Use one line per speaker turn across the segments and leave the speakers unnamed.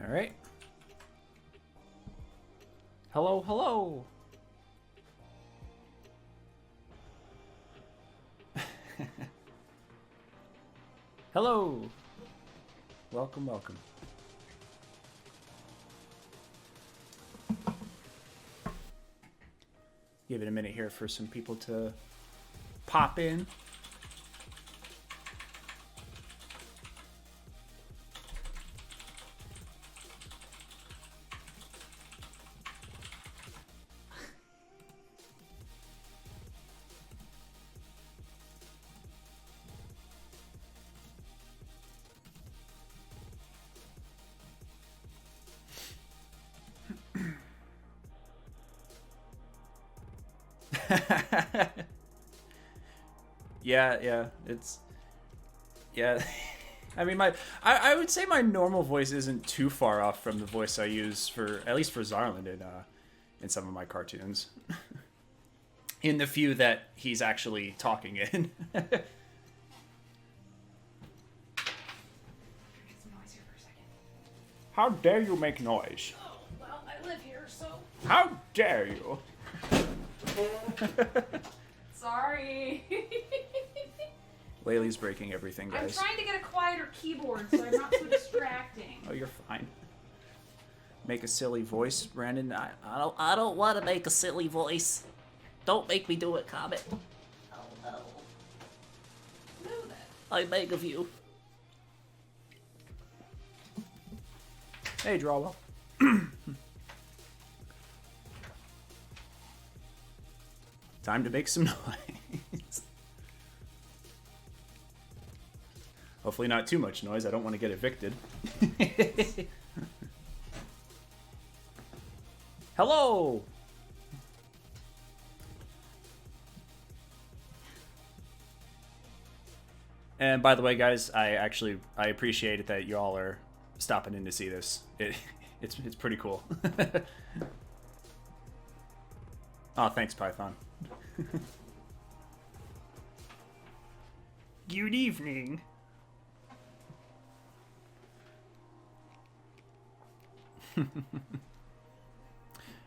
All right. Hello, hello. Hello. Welcome, welcome. Give it a minute here for some people to pop in. Yeah, it's yeah. I mean, I would say my normal voice isn't too far off from the voice I use for at least for Zarland in some of my cartoons. In the few that he's actually talking in. How dare you make noise?
Oh, well, I live here, so...
How dare you?
Sorry.
Laylee's breaking everything,
I'm
guys.
trying to get a quieter keyboard so I'm not so distracting.
Oh, you're fine. Make a silly voice, Brandon.
I don't want to make a silly voice. Don't make me do it, Comet. Oh no.
No, that.
I beg of you.
Hey, Drawwell. Time to make some noise. Hopefully not too much noise. I don't want to get evicted. Hello! And by the way, guys, I appreciate it that y'all are stopping in to see this. It's pretty cool. Oh, thanks, Python. Good evening.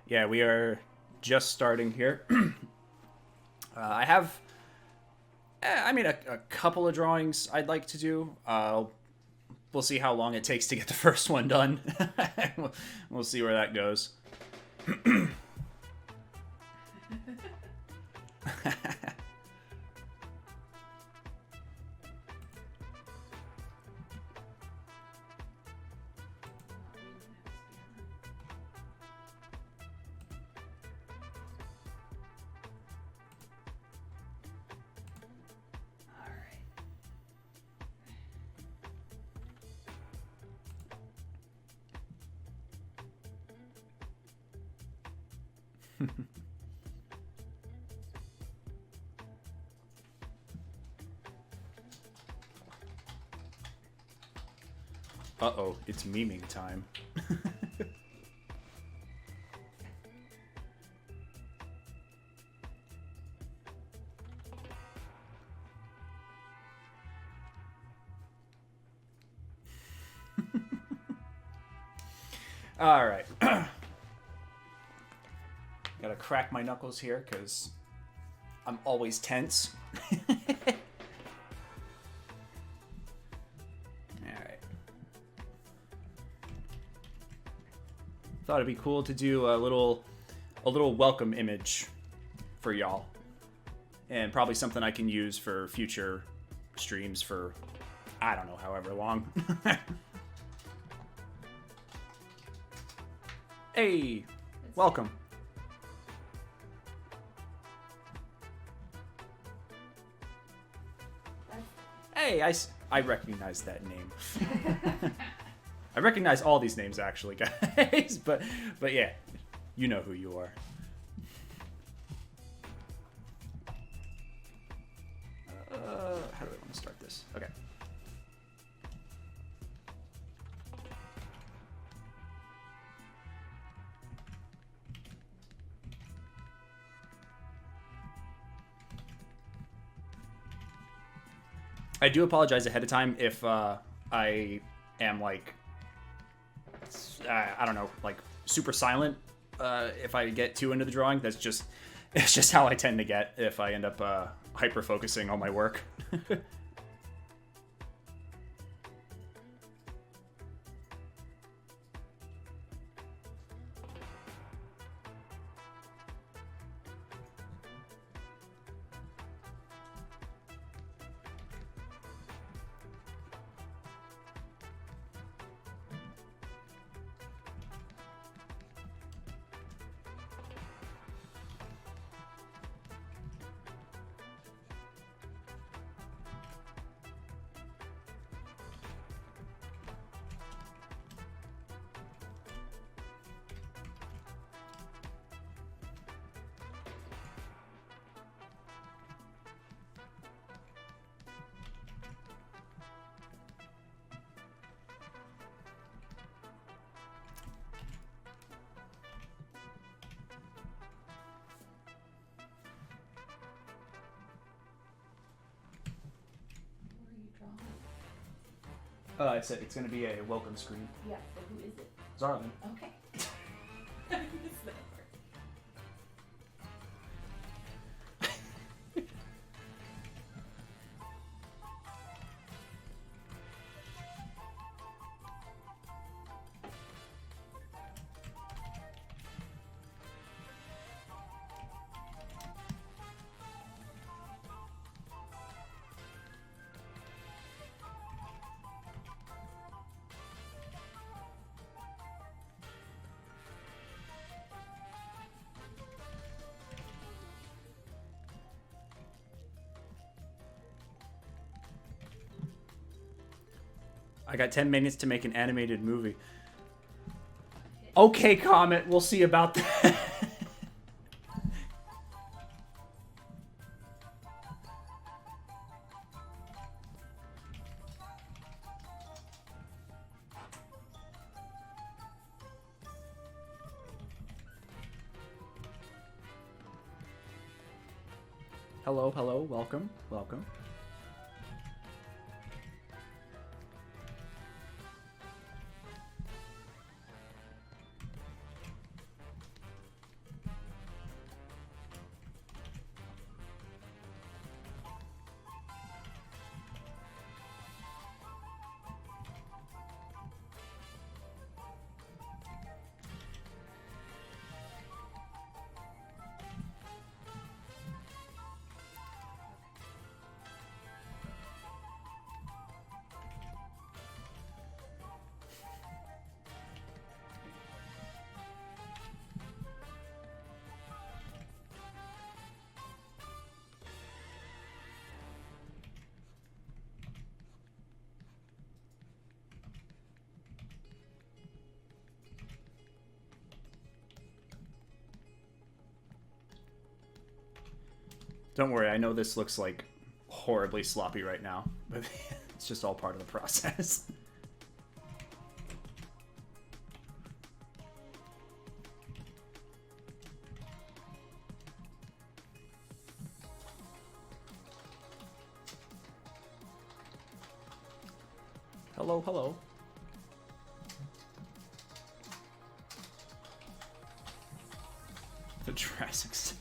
Yeah, we are just starting here. I have, a couple of drawings I'd like to do. We'll see how long it takes to get the first one done. We'll see where that goes. Uh-oh, it's memeing time. All right. Gotta crack my knuckles here because I'm always tense. Thought it'd be cool to do a little welcome image for y'all, and probably something I can use for future streams for I don't know however long. Hey, welcome. Hey, I recognize that name. I recognize all these names actually, guys, but yeah, you know who you are. How do I want to start this? Okay. I do apologize ahead of time if I am like I don't know, like super silent. If I get too into the drawing, it's just how I tend to get if I end up hyper focusing on my work.
What are you drawing?
I said it's gonna be a welcome screen.
Yeah, but who is it?
Zarlin.
Okay. I missed that part.
I got 10 minutes to make an animated movie. Okay, Comet, we'll see about that. Hello, hello, welcome, welcome. Don't worry, I know this looks like horribly sloppy right now, but it's just all part of the process. Hello, hello. The Jurassic.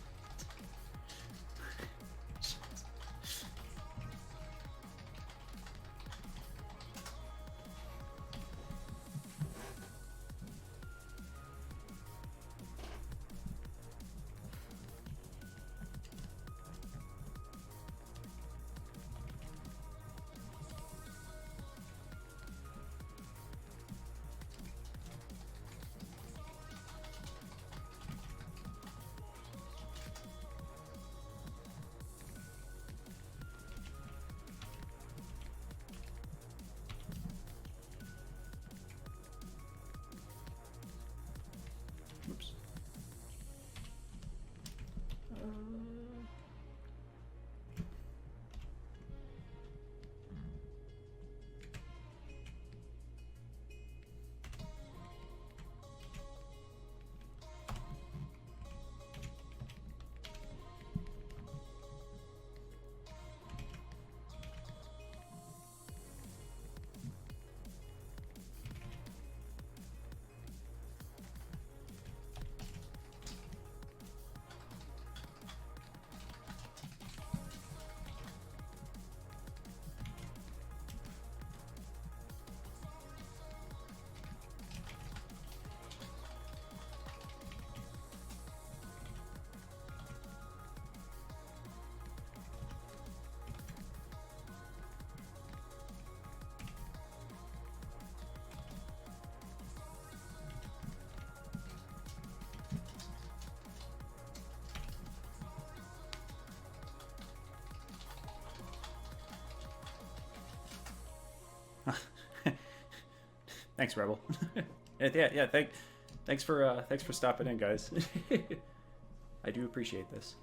Thanks, Rebel. Yeah. Thanks for stopping in, guys. I do appreciate this.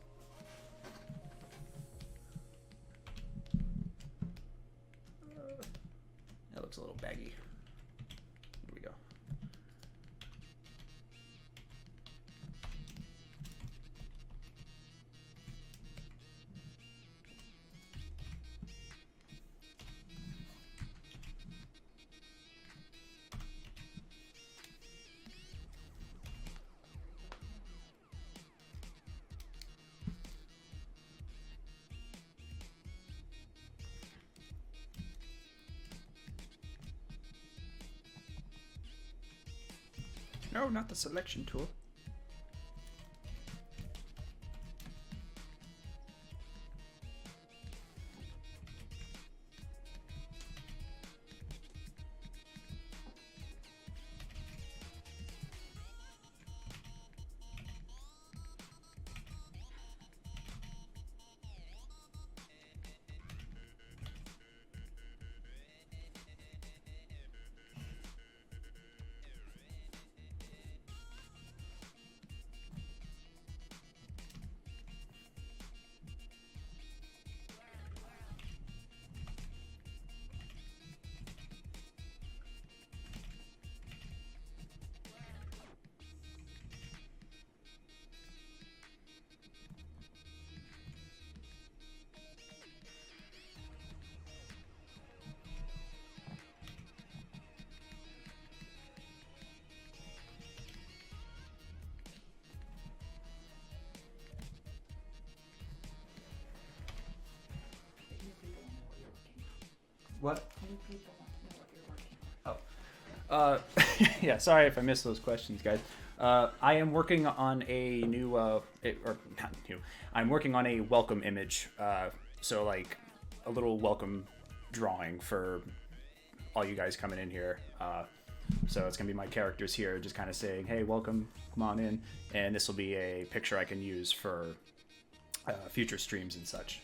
That looks a little baggy. Here we go. No, not the selection tool. What?
Many people want to know what you're working on.
Yeah, sorry if I missed those questions, guys. I am working on a new, or not new. I'm working on a welcome image. So like a little welcome drawing for all you guys coming in here. So it's gonna be my characters here, just kind of saying, "Hey, welcome, come on in," and this will be a picture I can use for future streams and such.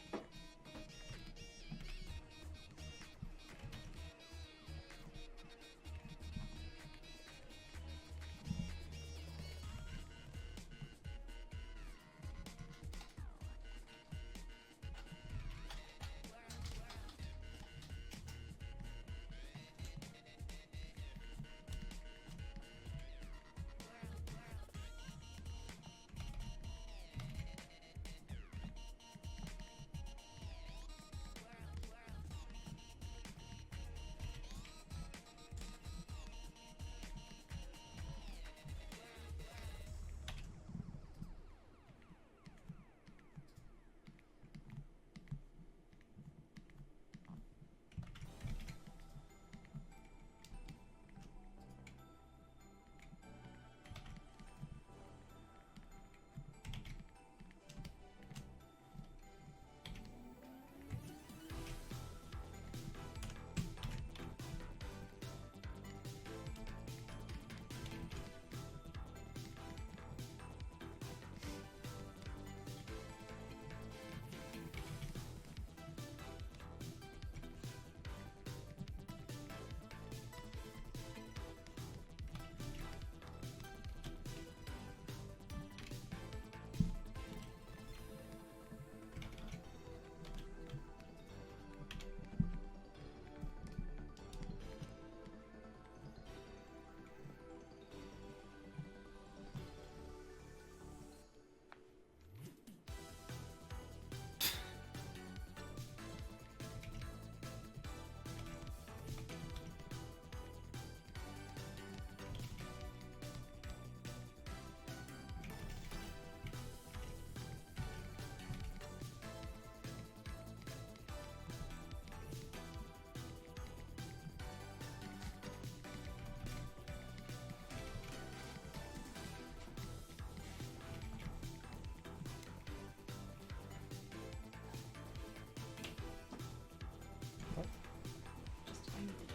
Just I need to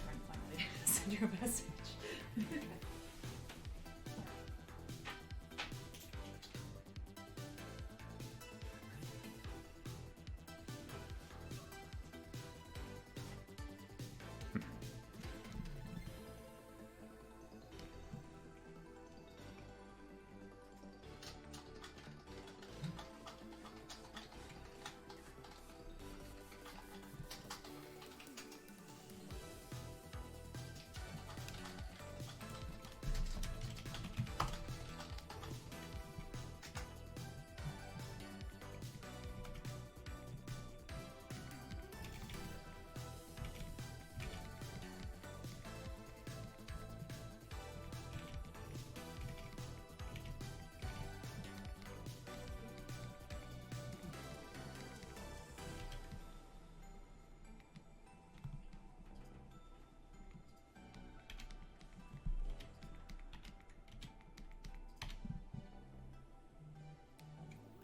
try and find a way to send you a message.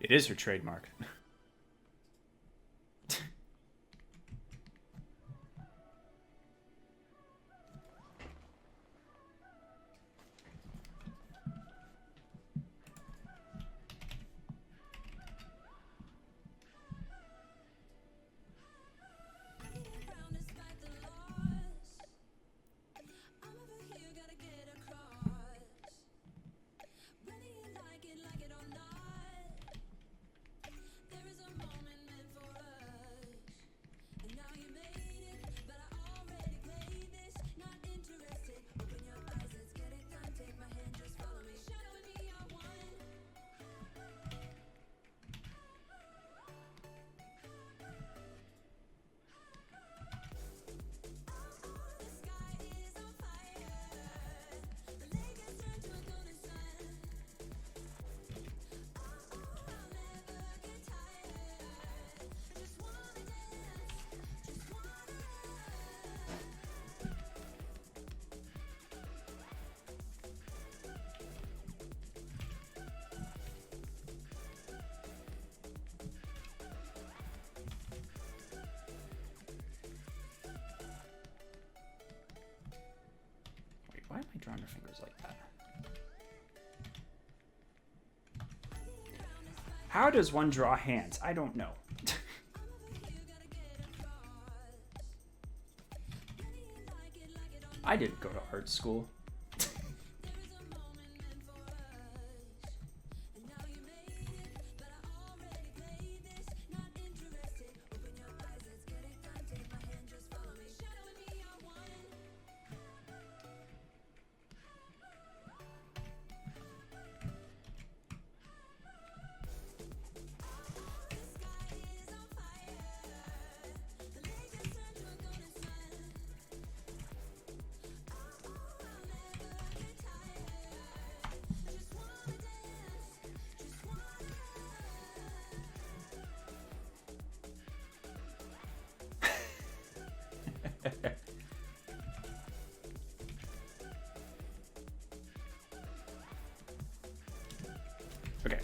It is her trademark. Wait, why am I drawing her fingers like that? How does one draw hands? I don't know. I didn't go to art school. Okay.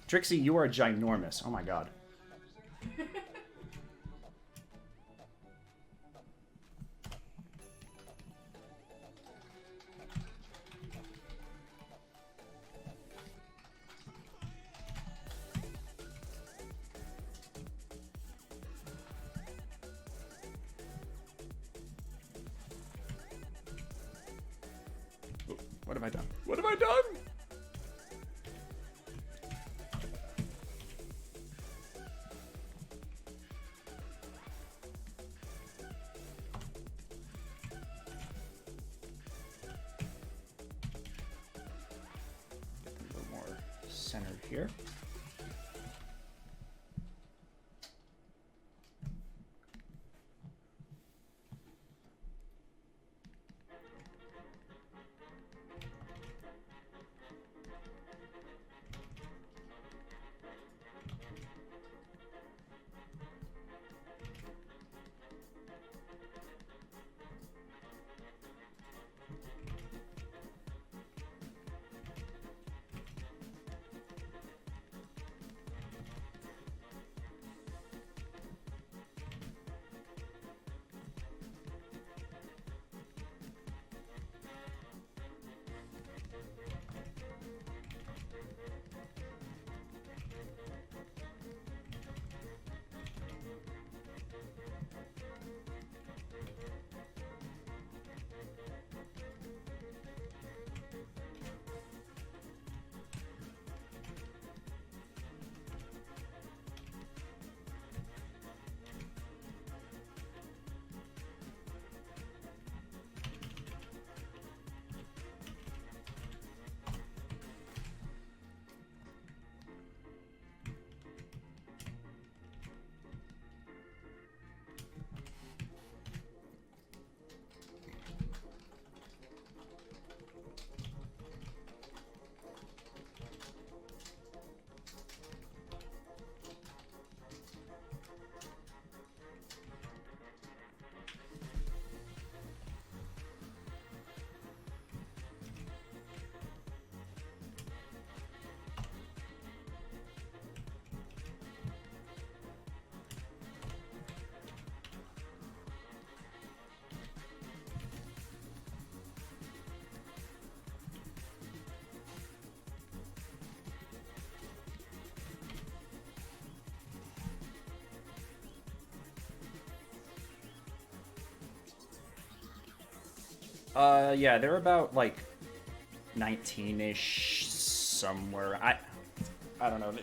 Trixie, you are ginormous. Oh my god. What have I done? What have I done? Get them a little more centered here. Yeah, they're about like 19-ish somewhere. I don't know.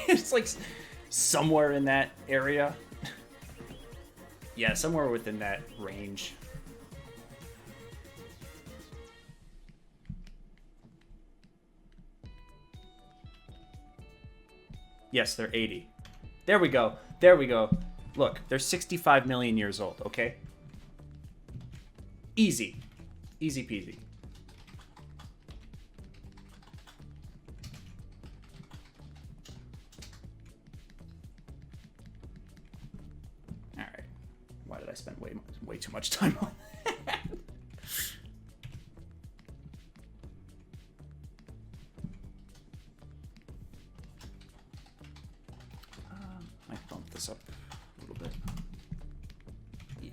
It's like somewhere in that area. Yeah, somewhere within that range. Yes, they're 80. There we go. There we go. Look, they're 65 million years old, okay? Easy. Easy peasy. Alright. Why did I spend way too much time on that? I bump this up a little bit. Yeah.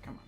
Come on.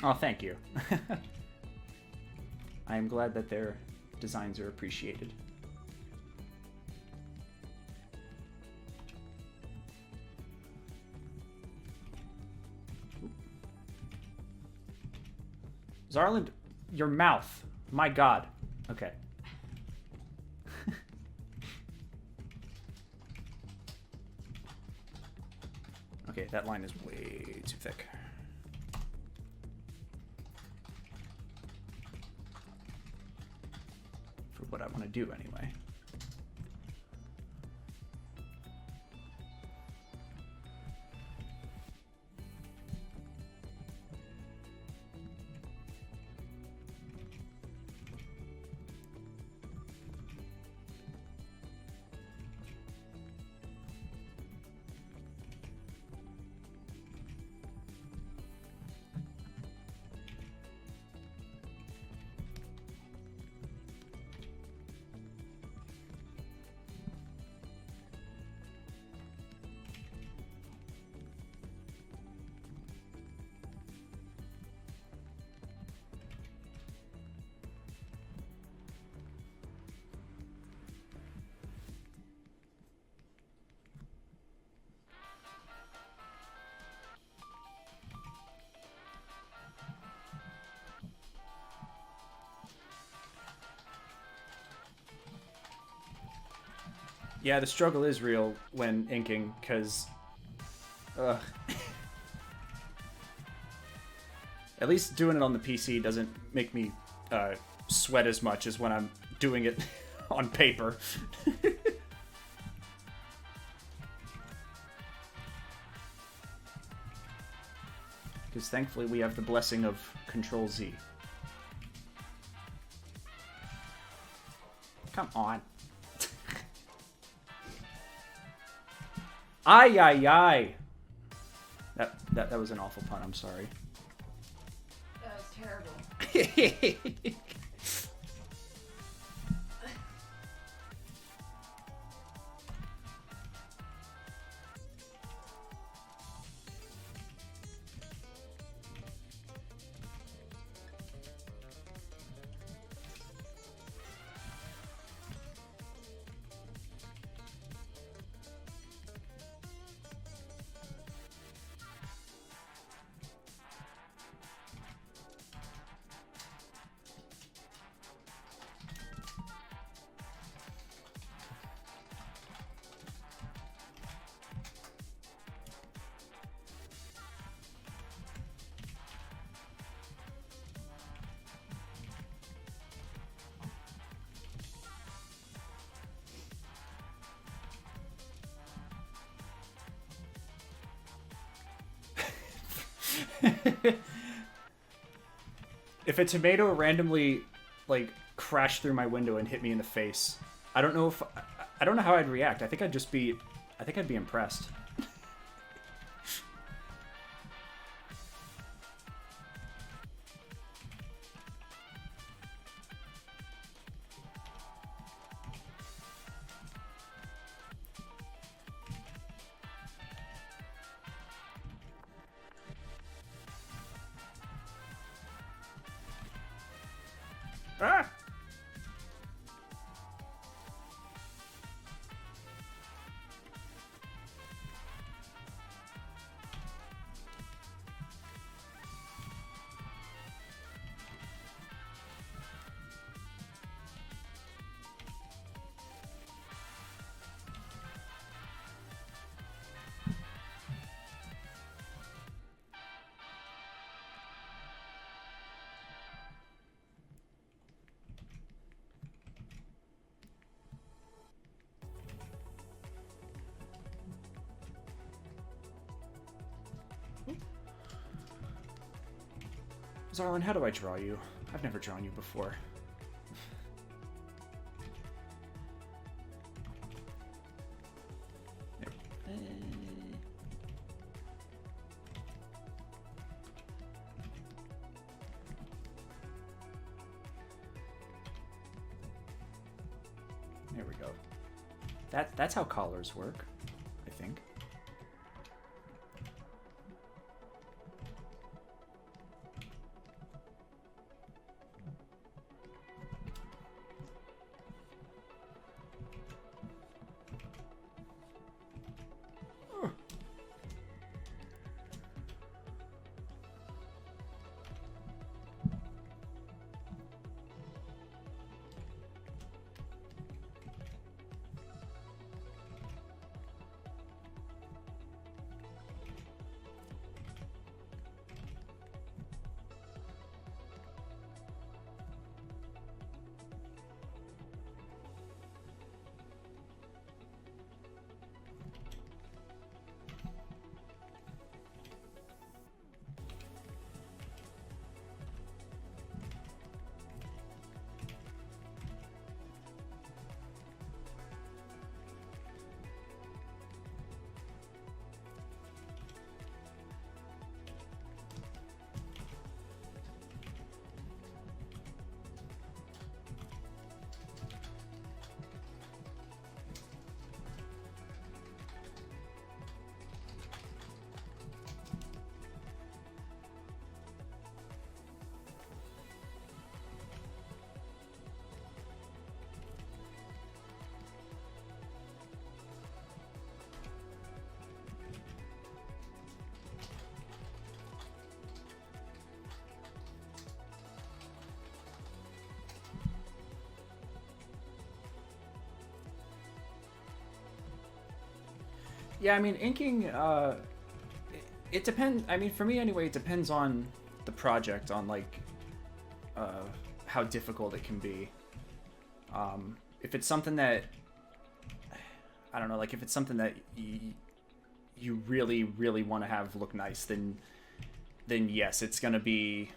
Oh, thank you. I am glad that their designs are appreciated. Zarland, your mouth. My god. Okay. Okay, that line is way too thick. For what I want to do anyway. Yeah, the struggle is real when inking, because... At least doing it on the PC doesn't make me sweat as much as when I'm doing it on paper. Because thankfully we have the blessing of Control-Z. Come on. Ay, ay, ay. That was an awful pun, I'm sorry.
That was terrible.
If a tomato randomly, like, crashed through my window and hit me in the face, I don't know if... I don't know how I'd react. I think I'd just be... I think I'd be impressed. Ah! Zarlin, how do I draw you? I've never drawn you before. There we go. That's how collars work, I think. Yeah, I mean, inking, it depends. I mean, for me anyway, it depends on the project, on like how difficult it can be. If it's something that, I don't know, like if it's something that you really, really want to have look nice, then yes, it's gonna be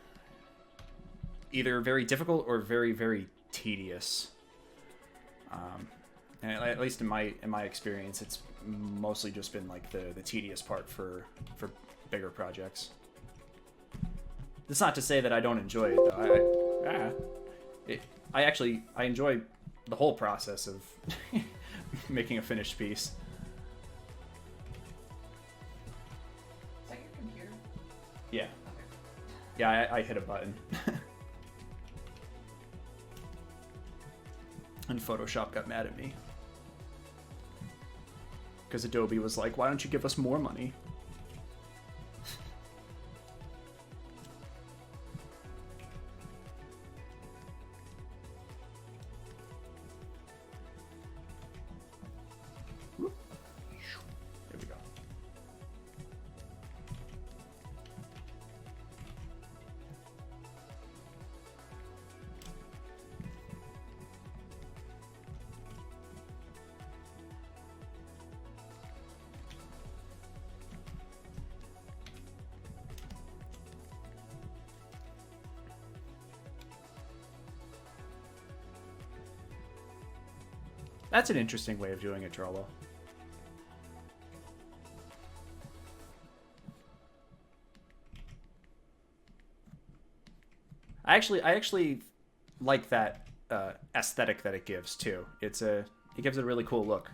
either very difficult or very, very tedious. And at least in my experience, it's mostly just been like the tedious part for bigger projects. That's not to say that I don't enjoy it though. I enjoy the whole process of making a finished piece.
Is that your computer?
Yeah.
Okay.
Yeah, I hit a button. And Photoshop got mad at me. Because Adobe was like, why don't you give us more money? There we go. That's an interesting way of doing it, Trollo. I actually like that aesthetic that it gives too. It gives it a really cool look.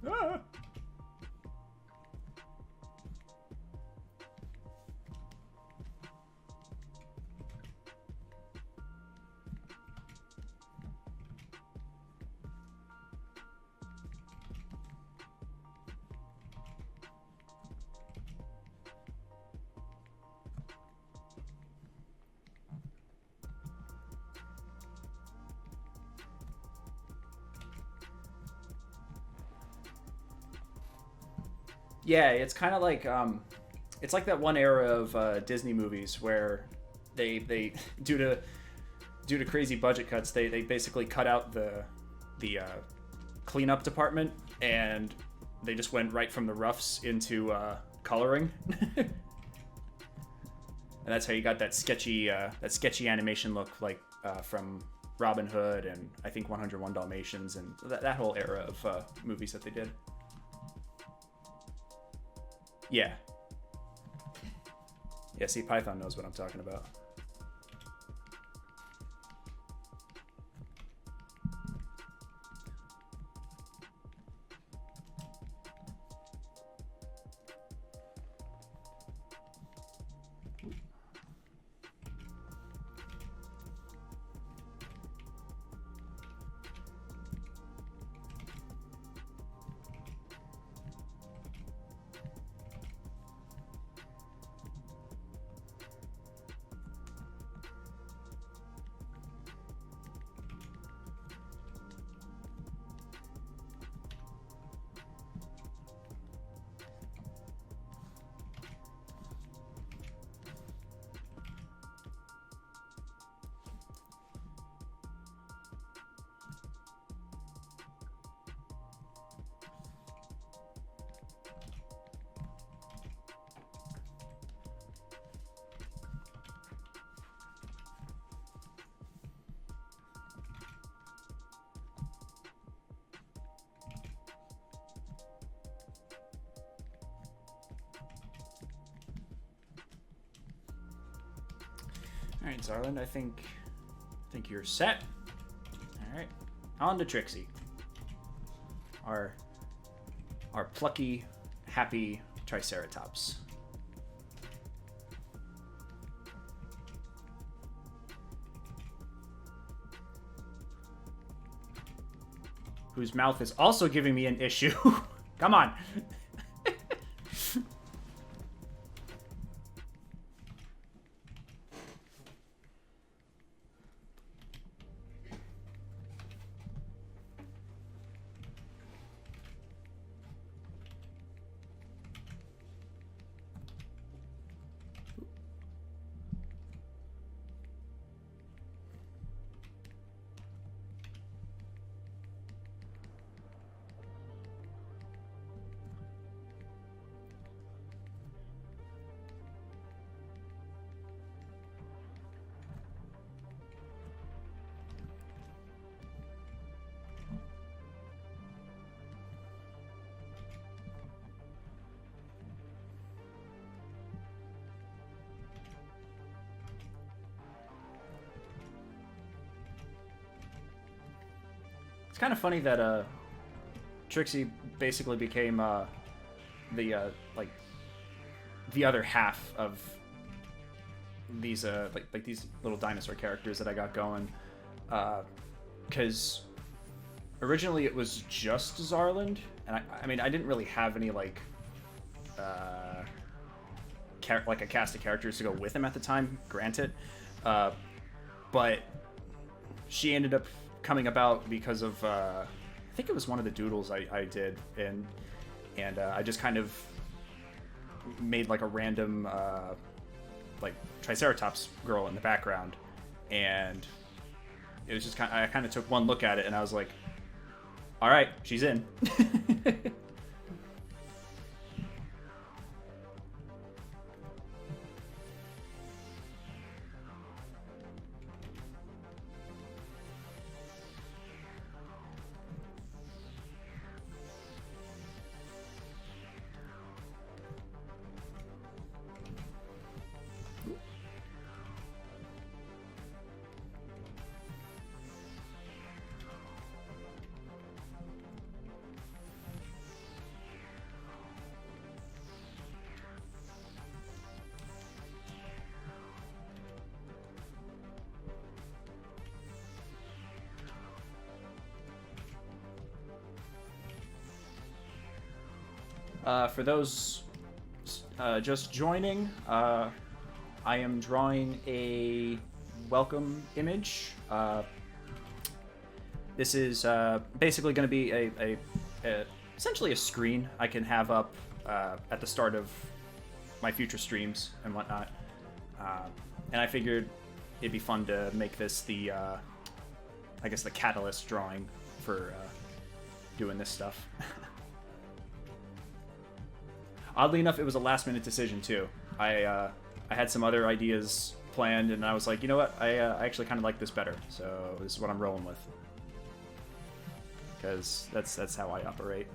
Ah. Yeah, it's kind of like it's like that one era of Disney movies where they due to crazy budget cuts, they basically cut out the cleanup department and they just went right from the roughs into coloring. And that's how you got that sketchy animation look like from Robin Hood and I think 101 Dalmatians and that whole era of movies that they did. Yeah. Yeah, see, Python knows what I'm talking about. All right, Zarland, I think you're set. All right, on to Trixie. Our plucky, happy Triceratops. Whose mouth is also giving me an issue. Come on. It's kind of funny that Trixie basically became the like the other half of these like these little dinosaur characters that I got going, because originally it was just Zarland, and I mean I didn't really have any like like a cast of characters to go with him at the time, granted, but she ended up coming about because of I think it was one of the doodles I did, and I just kind of made like a random like Triceratops girl in the background, and it was just I kind of took one look at it and I was like, all right, she's in. For those just joining, I am drawing a welcome image. This is basically going to be essentially a screen I can have up at the start of my future streams and whatnot. And I figured it'd be fun to make this the, I guess, the catalyst drawing for doing this stuff. Oddly enough, it was a last-minute decision too. I had some other ideas planned, and I was like, you know what? I actually kind of like this better, so this is what I'm rolling with. Because that's how I operate.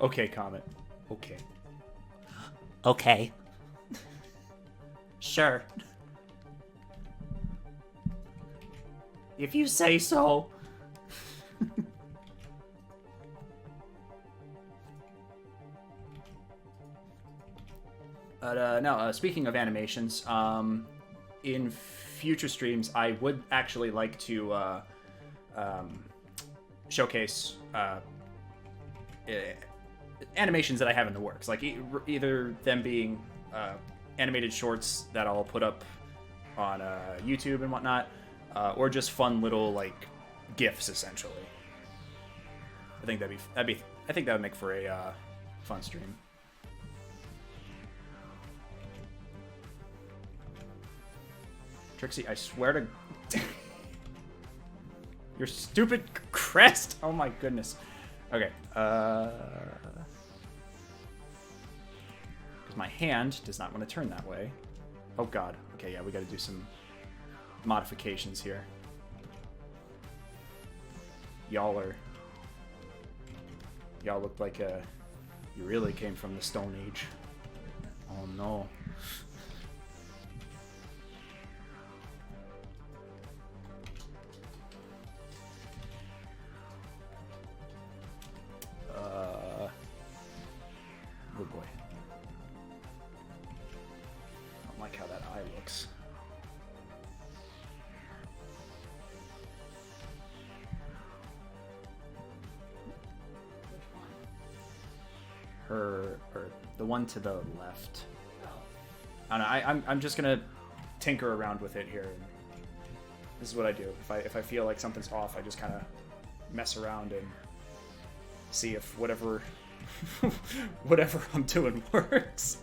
Okay, Comet. Okay.
Okay. Sure.
If you say so. But no, speaking of animations, in future streams, I would actually like to showcase animations that I have in the works, like either them being animated shorts that I'll put up on YouTube and whatnot, or just fun little like GIFs essentially. I think I think that would make for a fun stream. Trixie, I swear to your stupid crest. Oh my goodness. Okay. Because my hand does not want to turn that way. Oh god. Okay, yeah, we got to do some modifications here. Y'all look like you really came from the Stone Age. Oh no. Oh boy. I don't like how that eye looks. Or the one to the left. I don't know. I'm just gonna tinker around with it here. And this is what I do. If I feel like something's off, I just kind of mess around and see if whatever I'm doing works.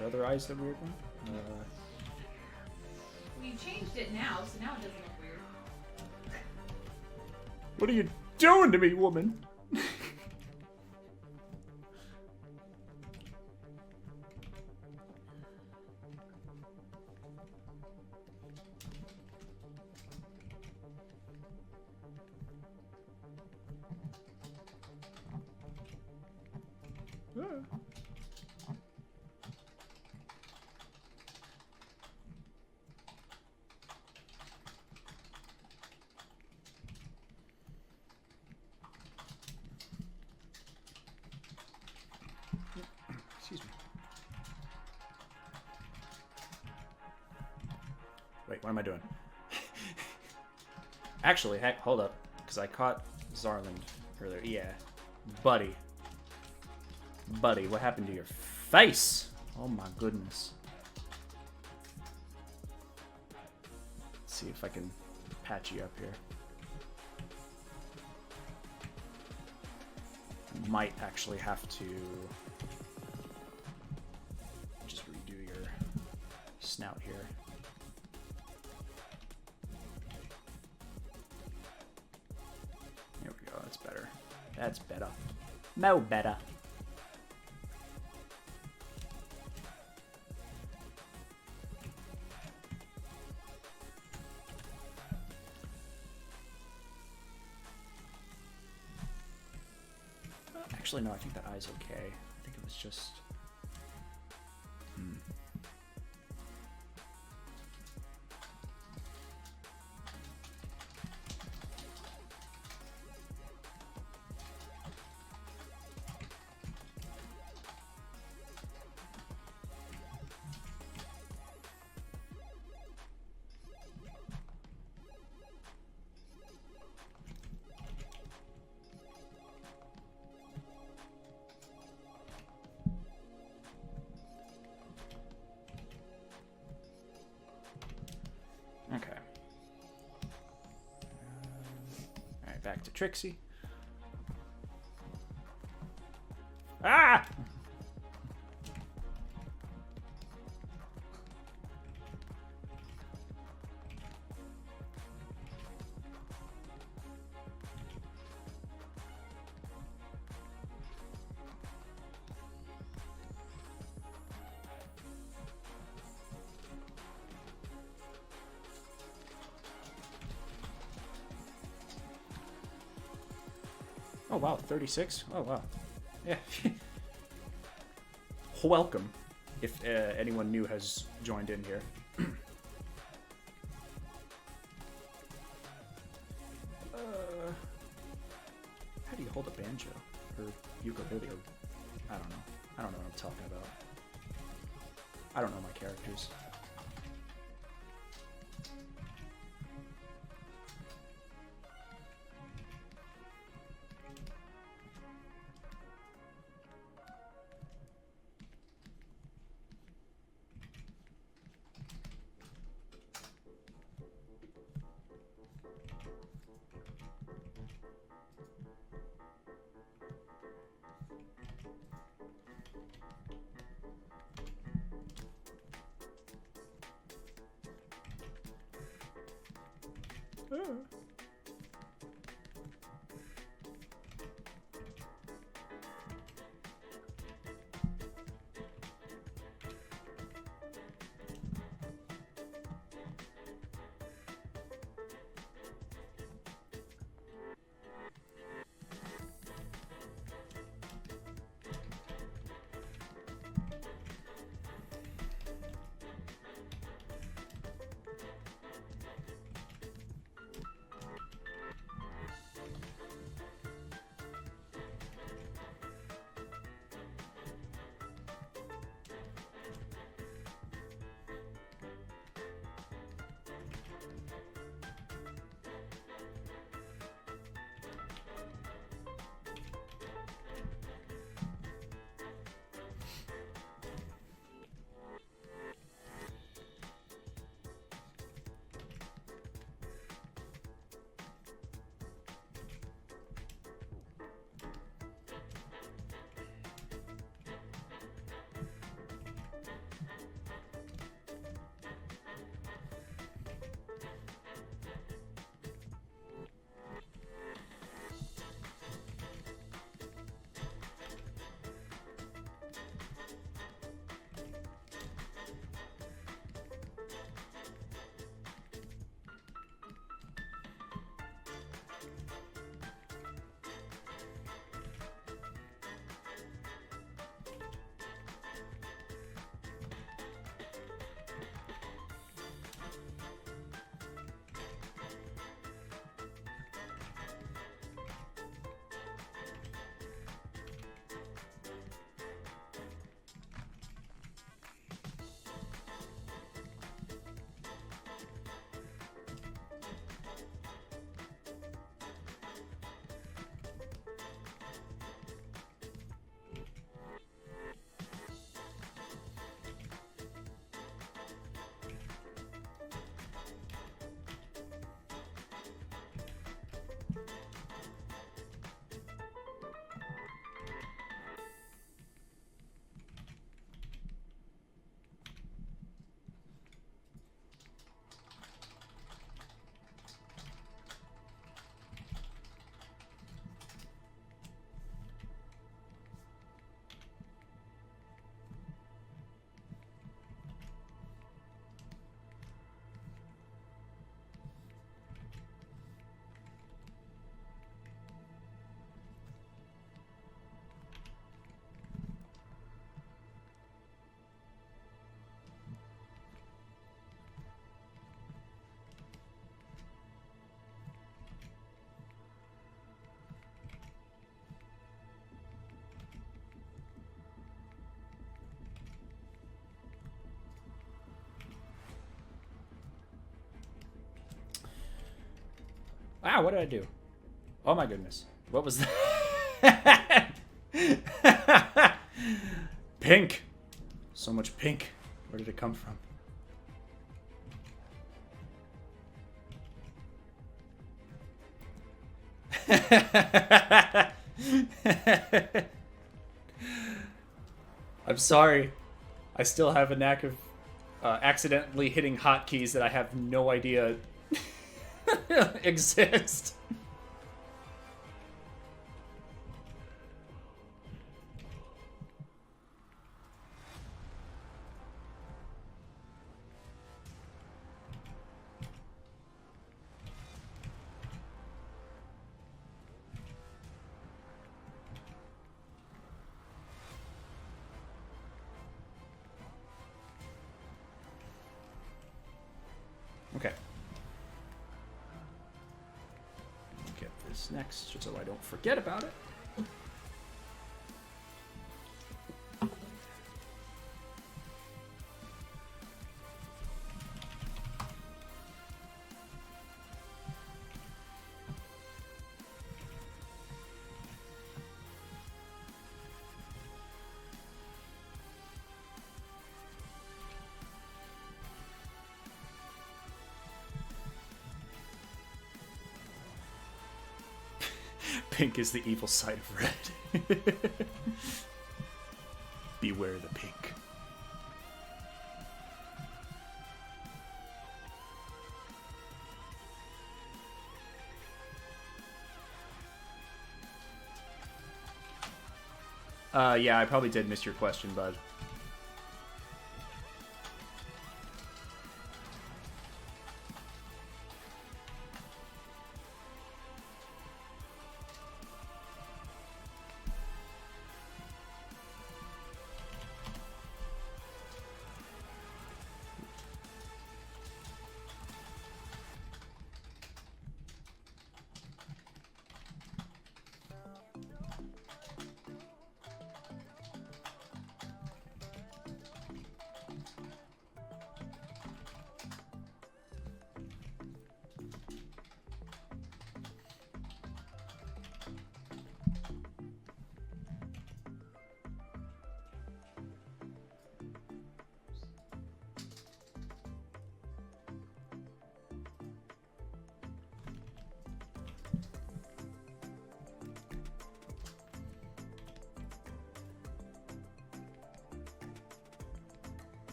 Are other eyes the weird one?
We changed it now, so now it doesn't look weird.
What are you doing to me, woman? what am I doing? Actually, heck, hold up. Because I caught Zarland earlier. Yeah. Buddy. Buddy, what happened to your face? Oh my goodness. Let's see if I can patch you up here. Might actually have to just redo your snout here. There we go, that's better. That's better. Mo better. Actually, no, I think that eye's okay. I think it was just... Okay. Alright, back to Trixie. Ah! Oh wow, 36? Oh wow. Yeah. Welcome, if anyone new has joined in here. How do you hold a banjo? Or ukulele? Or, I don't know. I don't know what I'm talking about. I don't know my characters. Ah, what did I do? Oh my goodness. What was that? Pink. So much pink. Where did it come from? I'm sorry. I still have a knack of accidentally hitting hotkeys that I have no idea exist. Okay. Get this next, just so I don't forget about it. Pink is the evil side of red. Beware the pink. Yeah, I probably did miss your question, bud.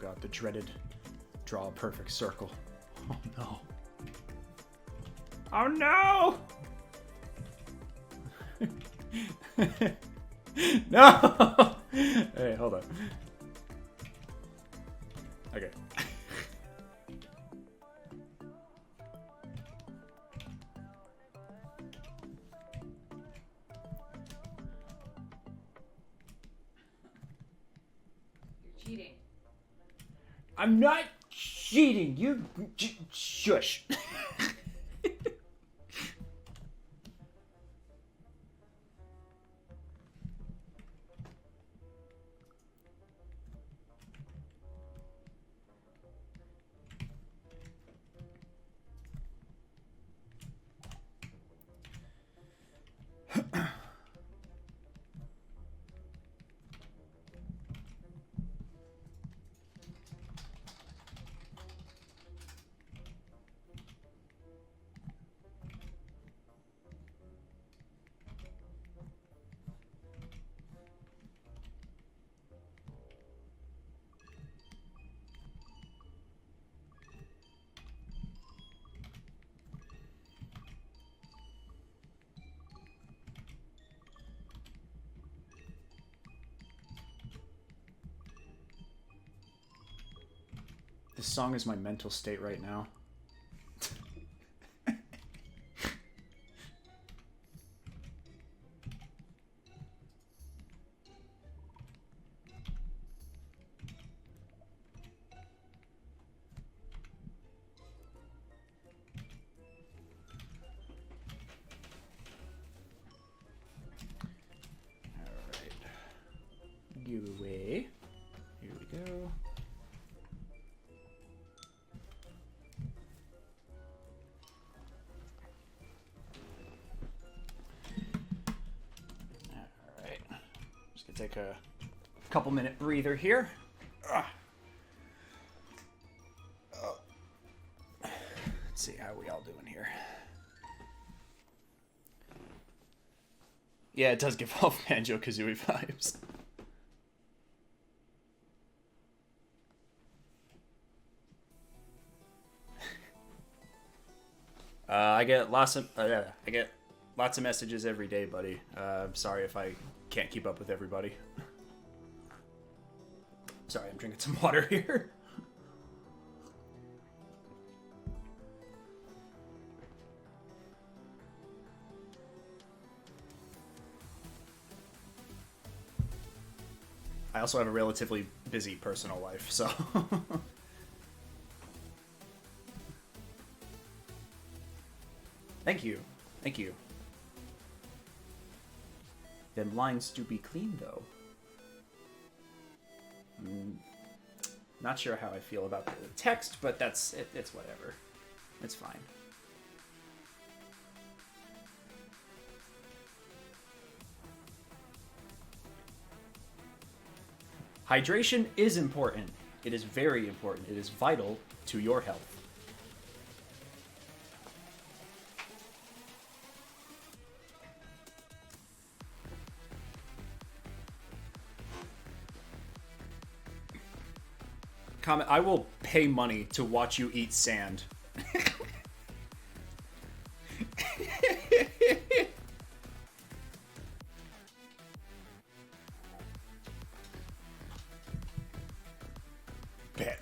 god, the dreaded draw a perfect circle. Oh no. Oh no! No! Hey, hold on. Okay.
You're cheating.
I'm not cheating. You shush. This song is my mental state right now. Alright. Giveaway. Here we go. Take a couple minute breather here. Let's see how we all doing here. Yeah, it does give off Banjo-Kazooie vibes. I get lots of messages every day, buddy. I'm sorry if I can't keep up with everybody. Sorry, I'm drinking some water here. I also have a relatively busy personal life, so... Thank you. Thank you. Them lines do be clean, though. Not sure how I feel about the text, but that's it. It's whatever. It's fine. Hydration is important. It is very important. It is vital to your health. Comment, I will pay money to watch you eat sand. Bet.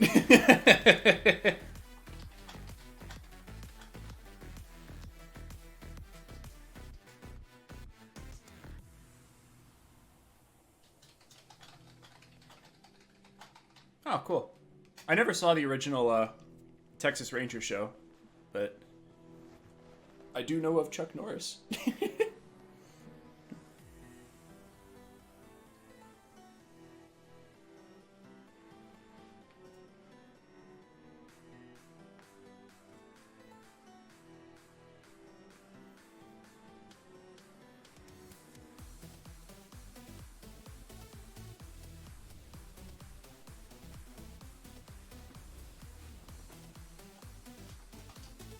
Oh, cool. I never saw the original Texas Ranger show, but I do know of Chuck Norris.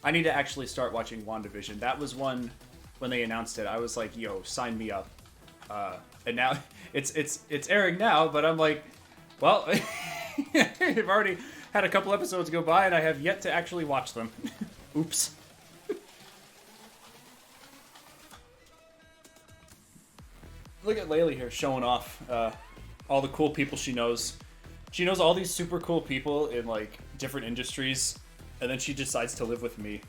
I need to actually start watching WandaVision. That was one, when they announced it, I was like, yo, sign me up. And now, it's airing now, but I'm like, well, I've already had a couple episodes go by, and I have yet to actually watch them. Oops. Look at Laylee here showing off all the cool people she knows. She knows all these super cool people in like different industries, and then she decides to live with me.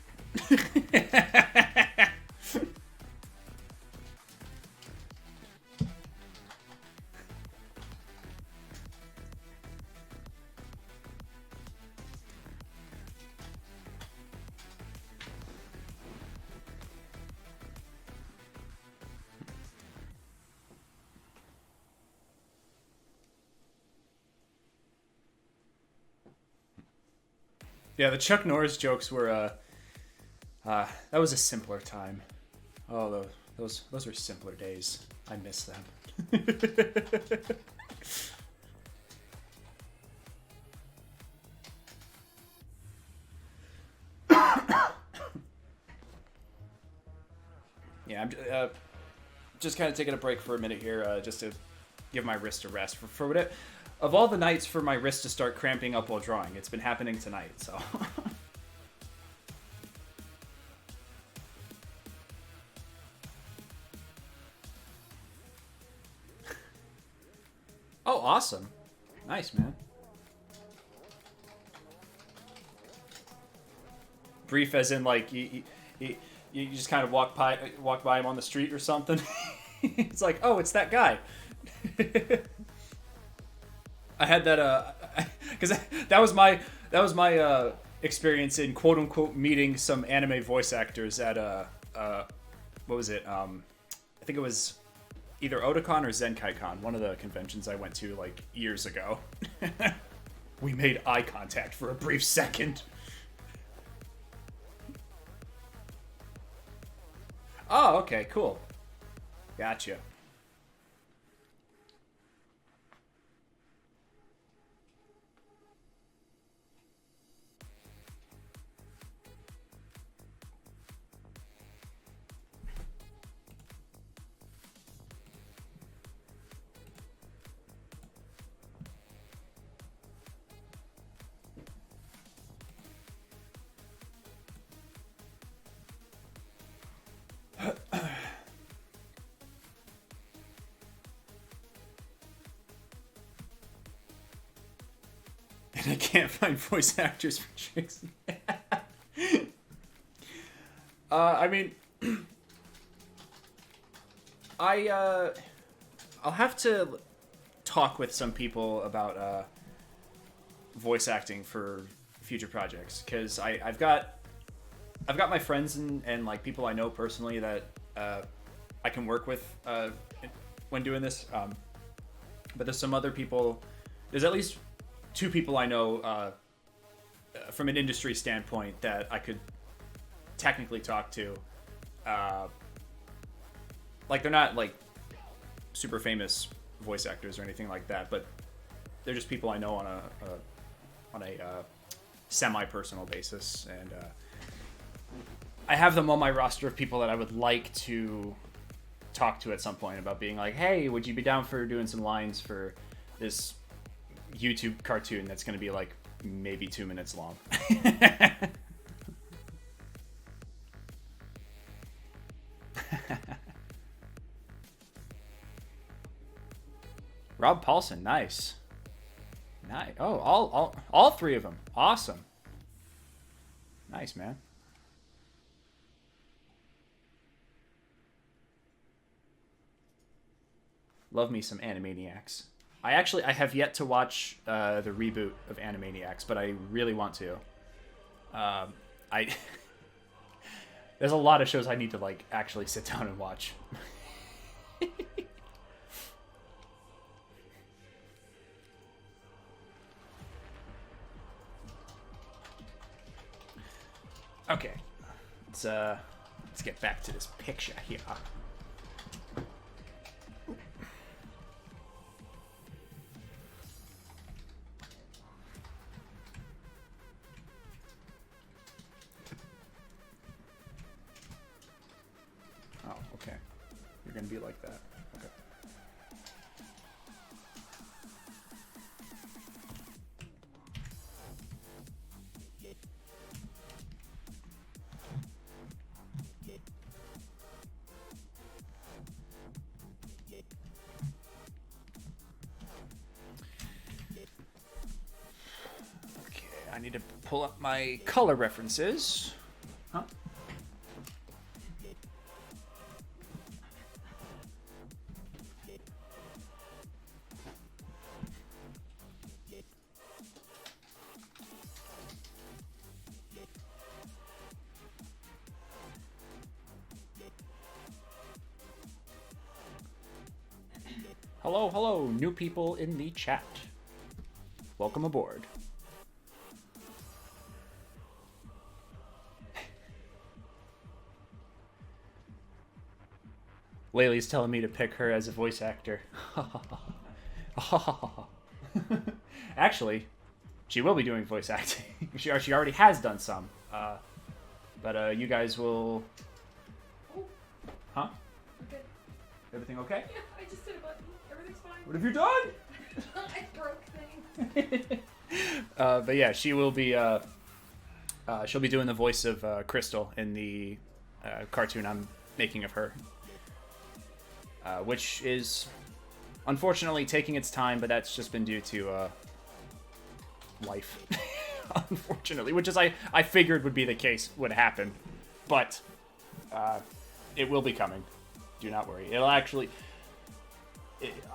Yeah, the Chuck Norris jokes were, that was a simpler time. Oh, those were simpler days. I miss them. Yeah, I'm just kind of taking a break for a minute here, just to give my wrist a rest. For what it, of all the nights for my wrist to start cramping up while drawing, it's been happening tonight, so. Oh, awesome. Nice, man. Brief as in, like, you just kind of walk by him on the street or something. It's like, oh, it's that guy. I had that because that was my experience in quote unquote meeting some anime voice actors at what was it? I think it was either Otakon or ZenkaiCon, one of the conventions I went to like years ago. We made eye contact for a brief second. Oh, okay, cool. Gotcha. And I can't find voice actors for Trixie. I mean, I'll have to talk with some people about voice acting for future projects, because I've got my friends and like people I know personally that I can work with when doing this. But there's some other people. There's at least 2 people I know from an industry standpoint that I could technically talk to. Like, they're not like super famous voice actors or anything like that, but they're just people I know on a semi-personal basis, and I have them on my roster of people that I would like to talk to at some point about being like, hey, would you be down for doing some lines for this YouTube cartoon that's going to be like maybe 2 minutes long? Rob Paulson, nice. Nice. Oh, all 3 of them. Awesome. Nice, man. Love me some Animaniacs. I have yet to watch the reboot of Animaniacs, but I really want to. There's a lot of shows I need to like actually sit down and watch. Okay, let's get back to this picture here. Oh, okay. You're gonna be like that. Okay. pull up my color references. Huh? Hello, hello, new people in the chat. Welcome aboard. Laylee's telling me to pick her as a voice actor. Actually, she will be doing voice acting. She already has done some. But you guys will... Huh?
Okay.
Everything okay?
Yeah, I just hit a button. Everything's fine.
What have you done?
I broke things.
But yeah, she will be. She'll be doing the voice of Crystal in the cartoon I'm making of her, which is unfortunately taking its time, but that's just been due to life, unfortunately. Which is I figured would be the case, would happen, but it will be coming. Do not worry. It'll actually.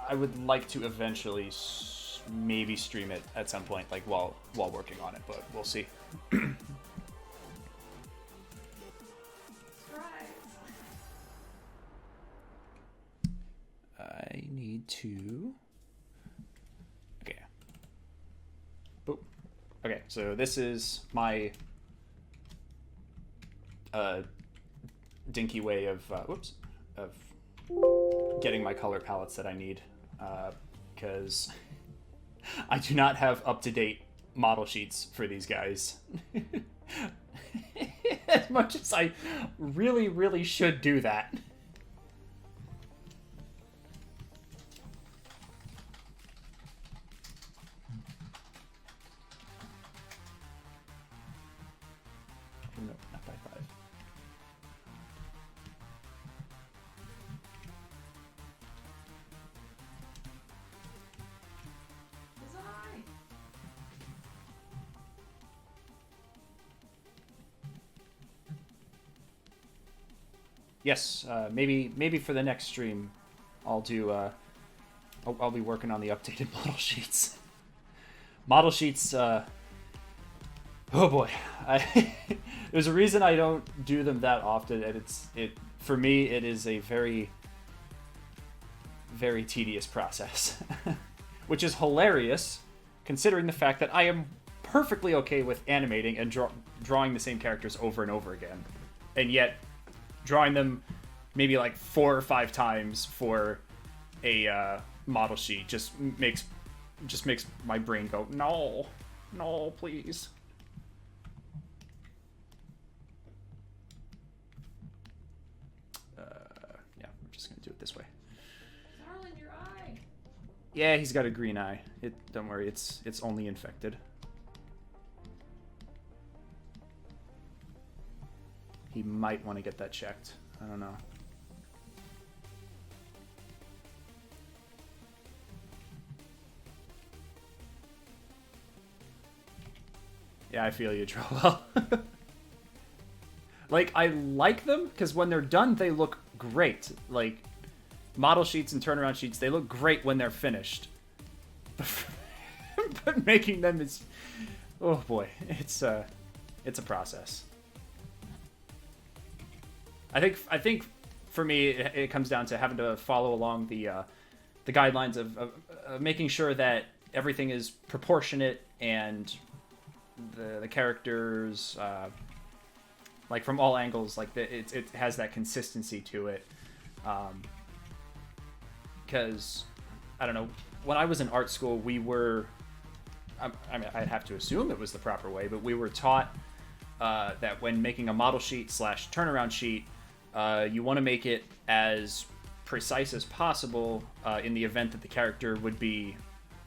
I would like to eventually maybe stream it at some point, like while working on it, but we'll see.
Right.
I need to. Okay. Boop. Okay, so this is my dinky way of of getting my color palettes that I need, because I do not have up-to-date model sheets for these guys. As much as I really, really should do that. No, not by 5.
Design.
Yes, maybe for the next stream, I'll do. I'll be working on the updated model sheets. Model sheets. Oh boy, there's a reason I don't do them that often, and it for me it is a very, very tedious process, which is hilarious, considering the fact that I am perfectly okay with animating and drawing the same characters over and over again, and yet drawing them maybe like 4 or 5 times for a model sheet just makes my brain go, no, please. Yeah, we're just gonna do it this way.
Darling, your eye.
Yeah, he's got a green eye. Don't worry, it's only infected. He might want to get that checked. I don't know. Yeah, I feel you, Joel. Like, I like them because when they're done, they look great. Like, model sheets and turnaround sheets, they look great when they're finished. But making them is, oh boy, it's a process. I think for me, it comes down to having to follow along the guidelines of making sure that everything is proportionate and the characters, like from all angles, like it has that consistency to it. Because I don't know, when I was in art school, we were, I mean, I'd have to assume it was the proper way, but we were taught that when making a model sheet / turnaround sheet, you want to make it as precise as possible in the event that the character would be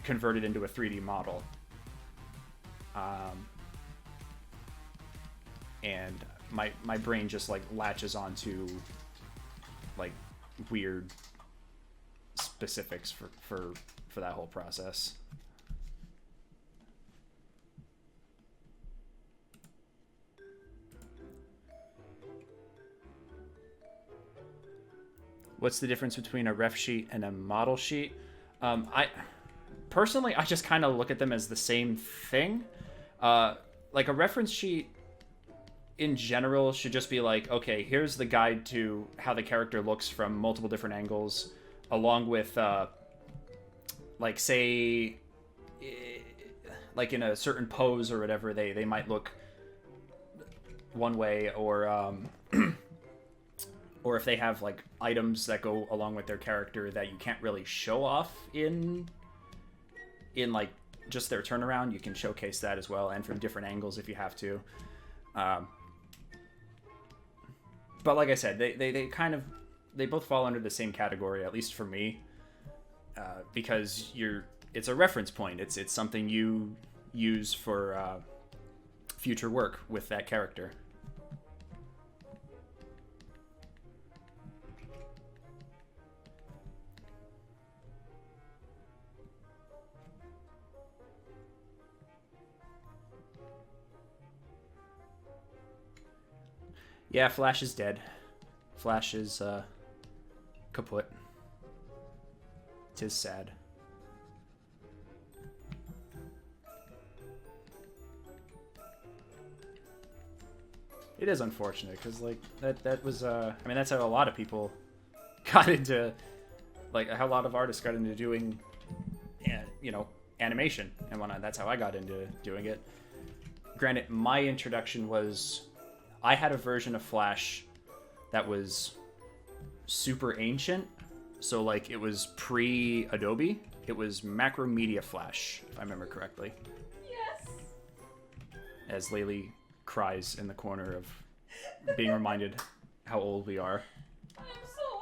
converted into a 3D model. And my brain just like latches onto like weird specifics for that whole process. What's the difference between a ref sheet and a model sheet? I personally, I just kind of look at them as the same thing. Like a reference sheet in general should just be like, okay, here's the guide to how the character looks from multiple different angles, along with, like, say, like in a certain pose or whatever, they might look one way, or or if they have like items that go along with their character that you can't really show off in like just their turnaround, you can showcase that as well, and from different angles if you have to. But like I said, they both fall under the same category, at least for me, because it's a reference point. It's something you use for future work with that character. Yeah, Flash is dead. Flash is kaput. Tis sad. It is unfortunate because like that was I mean, that's how a lot of people got into, like how a lot of artists got into doing, you know, animation and whatnot. That's how I got into doing it. Granted, my introduction was, I had a version of Flash that was super ancient, so like it was pre-Adobe. It was Macromedia Flash, if I remember correctly.
Yes.
As Laylee cries in the corner of being reminded how old we are.
I'm so old.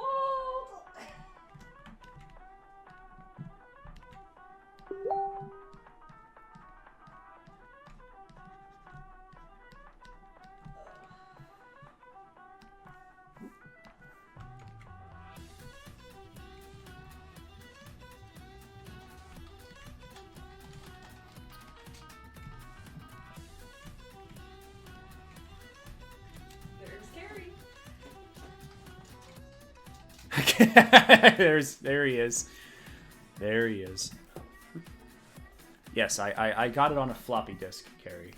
There he is. There he is. Yes, I got it on a floppy disk, Carrie.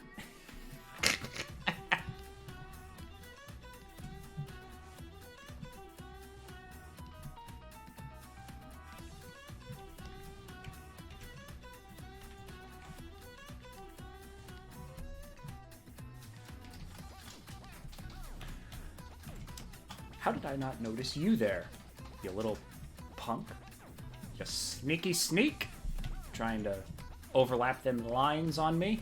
How did I not notice you there, you little punk? You sneaky sneak! Trying to overlap them lines on me.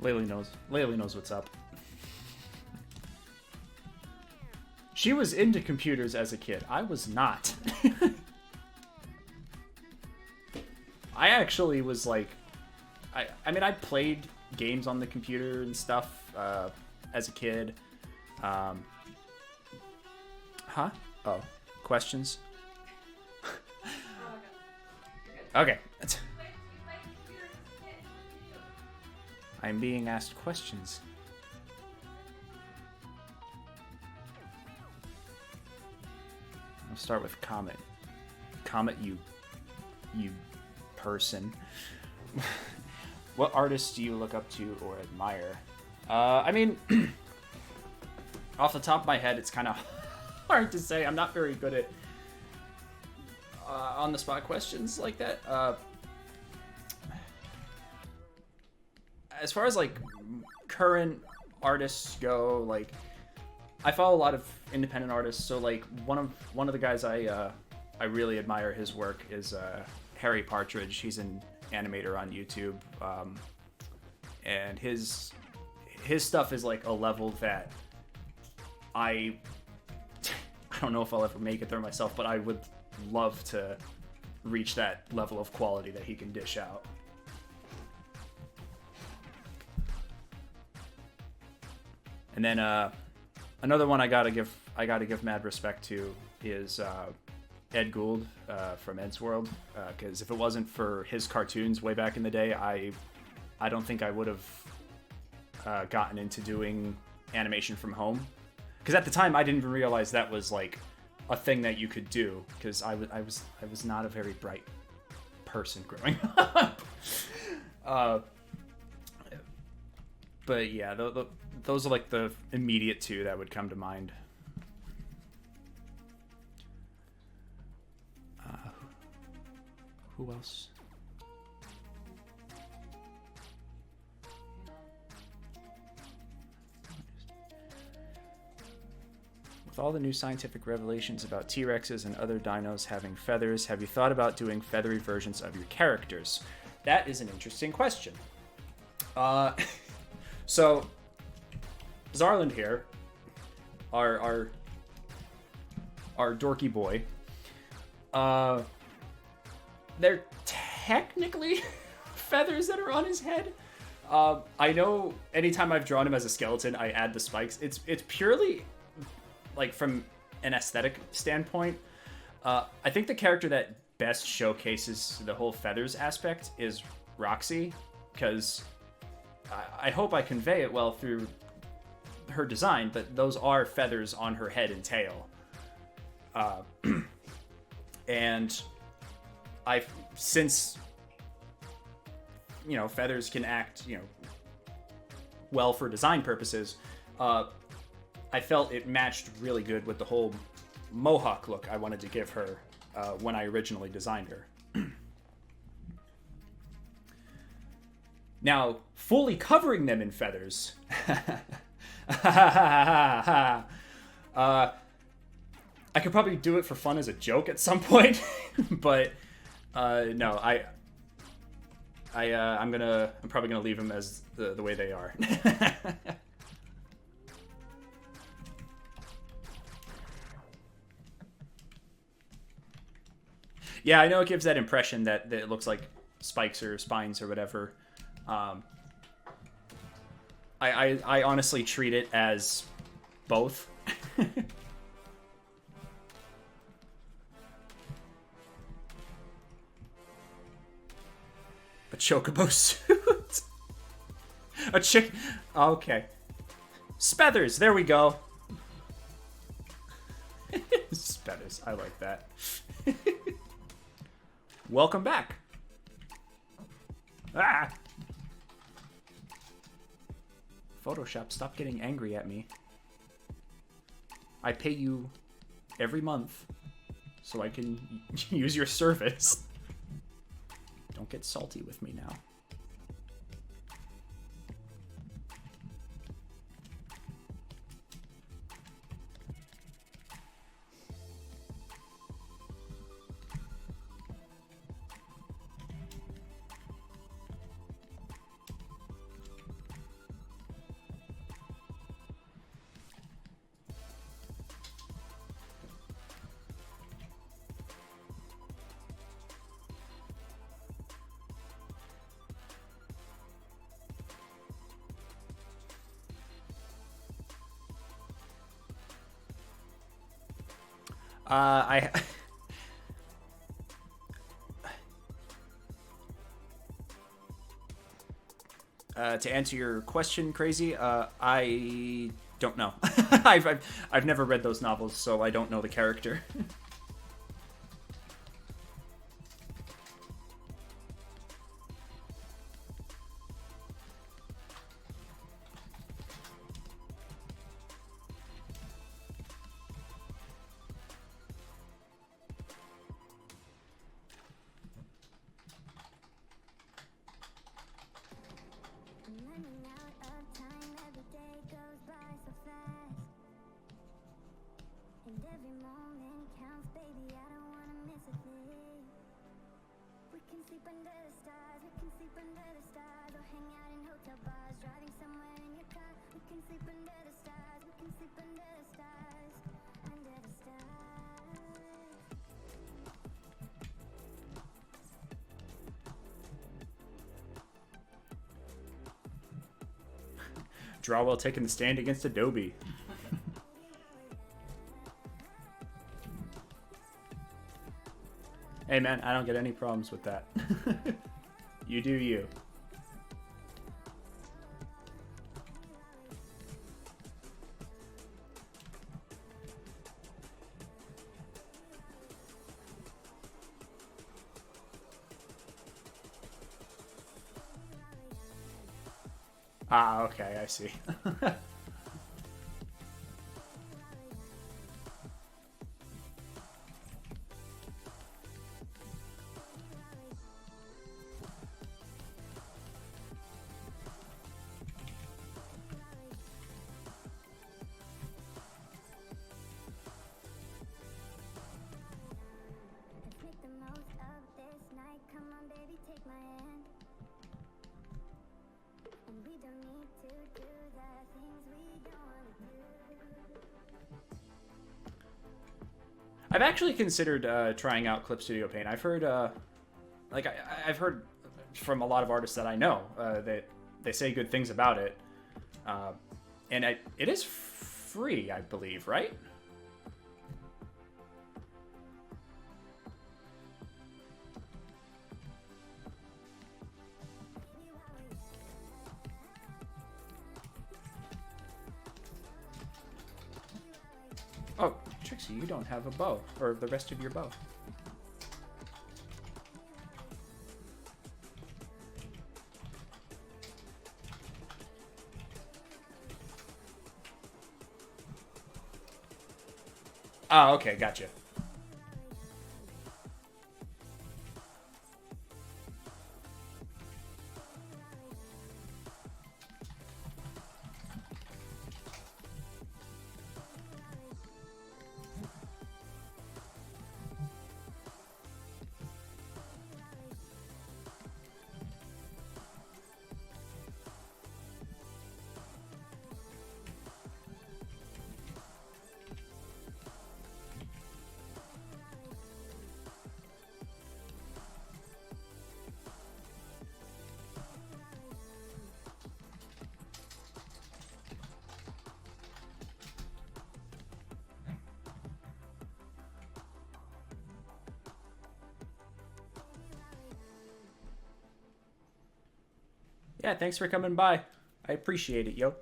Laylee knows. Laylee knows what's up. She was into computers as a kid. I was not. I actually was like... I mean, I played games on the computer and stuff as a kid. Huh? Oh. Questions? Okay. I'm being asked questions. I'll start with Comet. Comet, you person. What artists do you look up to or admire? I mean, off the top of my head, it's kind of hard to say. I'm not very good at on-the-spot questions like that. As far as like current artists go, like I follow a lot of independent artists. So like one of the guys I really admire his work is Harry Partridge. He's an animator on YouTube, and his stuff is like a level that I don't know if I'll ever make it there myself, but I would love to reach that level of quality that he can dish out. And then another one I gotta give mad respect to is Ed Gould from Ed's World, because if it wasn't for his cartoons way back in the day, I don't think I would have gotten into doing animation from home. Because at the time, I didn't even realize that was like a thing that you could do. Because I was not a very bright person growing up. But yeah, those are like the immediate two that would come to mind. Who else? With all the new scientific revelations about T-Rexes and other dinos having feathers, have you thought about doing feathery versions of your characters? That is an interesting question. So, Zarland here, our dorky boy, they're technically feathers that are on his head. I know anytime I've drawn him as a skeleton, I add the spikes. It's purely like from an aesthetic standpoint. I think the character that best showcases the whole feathers aspect is Roxy, because I hope I convey it well through her design, but those are feathers on her head and tail. And since feathers can act well for design purposes, I felt it matched really good with the whole mohawk look I wanted to give her when I originally designed her. Now, fully covering them in feathers. I could probably do it for fun as a joke at some point, but no, I'm probably gonna leave them as the way they are. Yeah, I know it gives that impression that it looks like spikes or spines or whatever. I honestly treat it as both. A chocobo suit. A chick. Okay. Spethers. There we go. Spethers. I like that. Welcome back. Ah. Photoshop, stop getting angry at me. I pay you every month so I can use your service. Don't get salty with me now. To answer your question, Crazy, I don't know. I've never read those novels, so I don't know the character.
And every moment counts, baby, I don't wanna miss a thing. We can sleep under the stars, we can sleep under the stars, or hang out in hotel bars, driving somewhere in your car. We can sleep under the stars, we can sleep under the stars, under the stars.
Drawwell taking the stand against Adobe. Hey man, I don't get any problems with that. You do you. Ah, okay, I see.
Let's make the most of this night. Come on, baby, take my hand. And we don't need to do the things we don't wanna do.
I've actually considered trying out Clip Studio Paint. I've heard, I've heard from a lot of artists that I know that they say good things about it, and it is free, I believe, right? Oh, Trixie, you don't have a bow, or the rest of your bow. Ah, okay, gotcha. Yeah, thanks for coming by. I appreciate it, yo.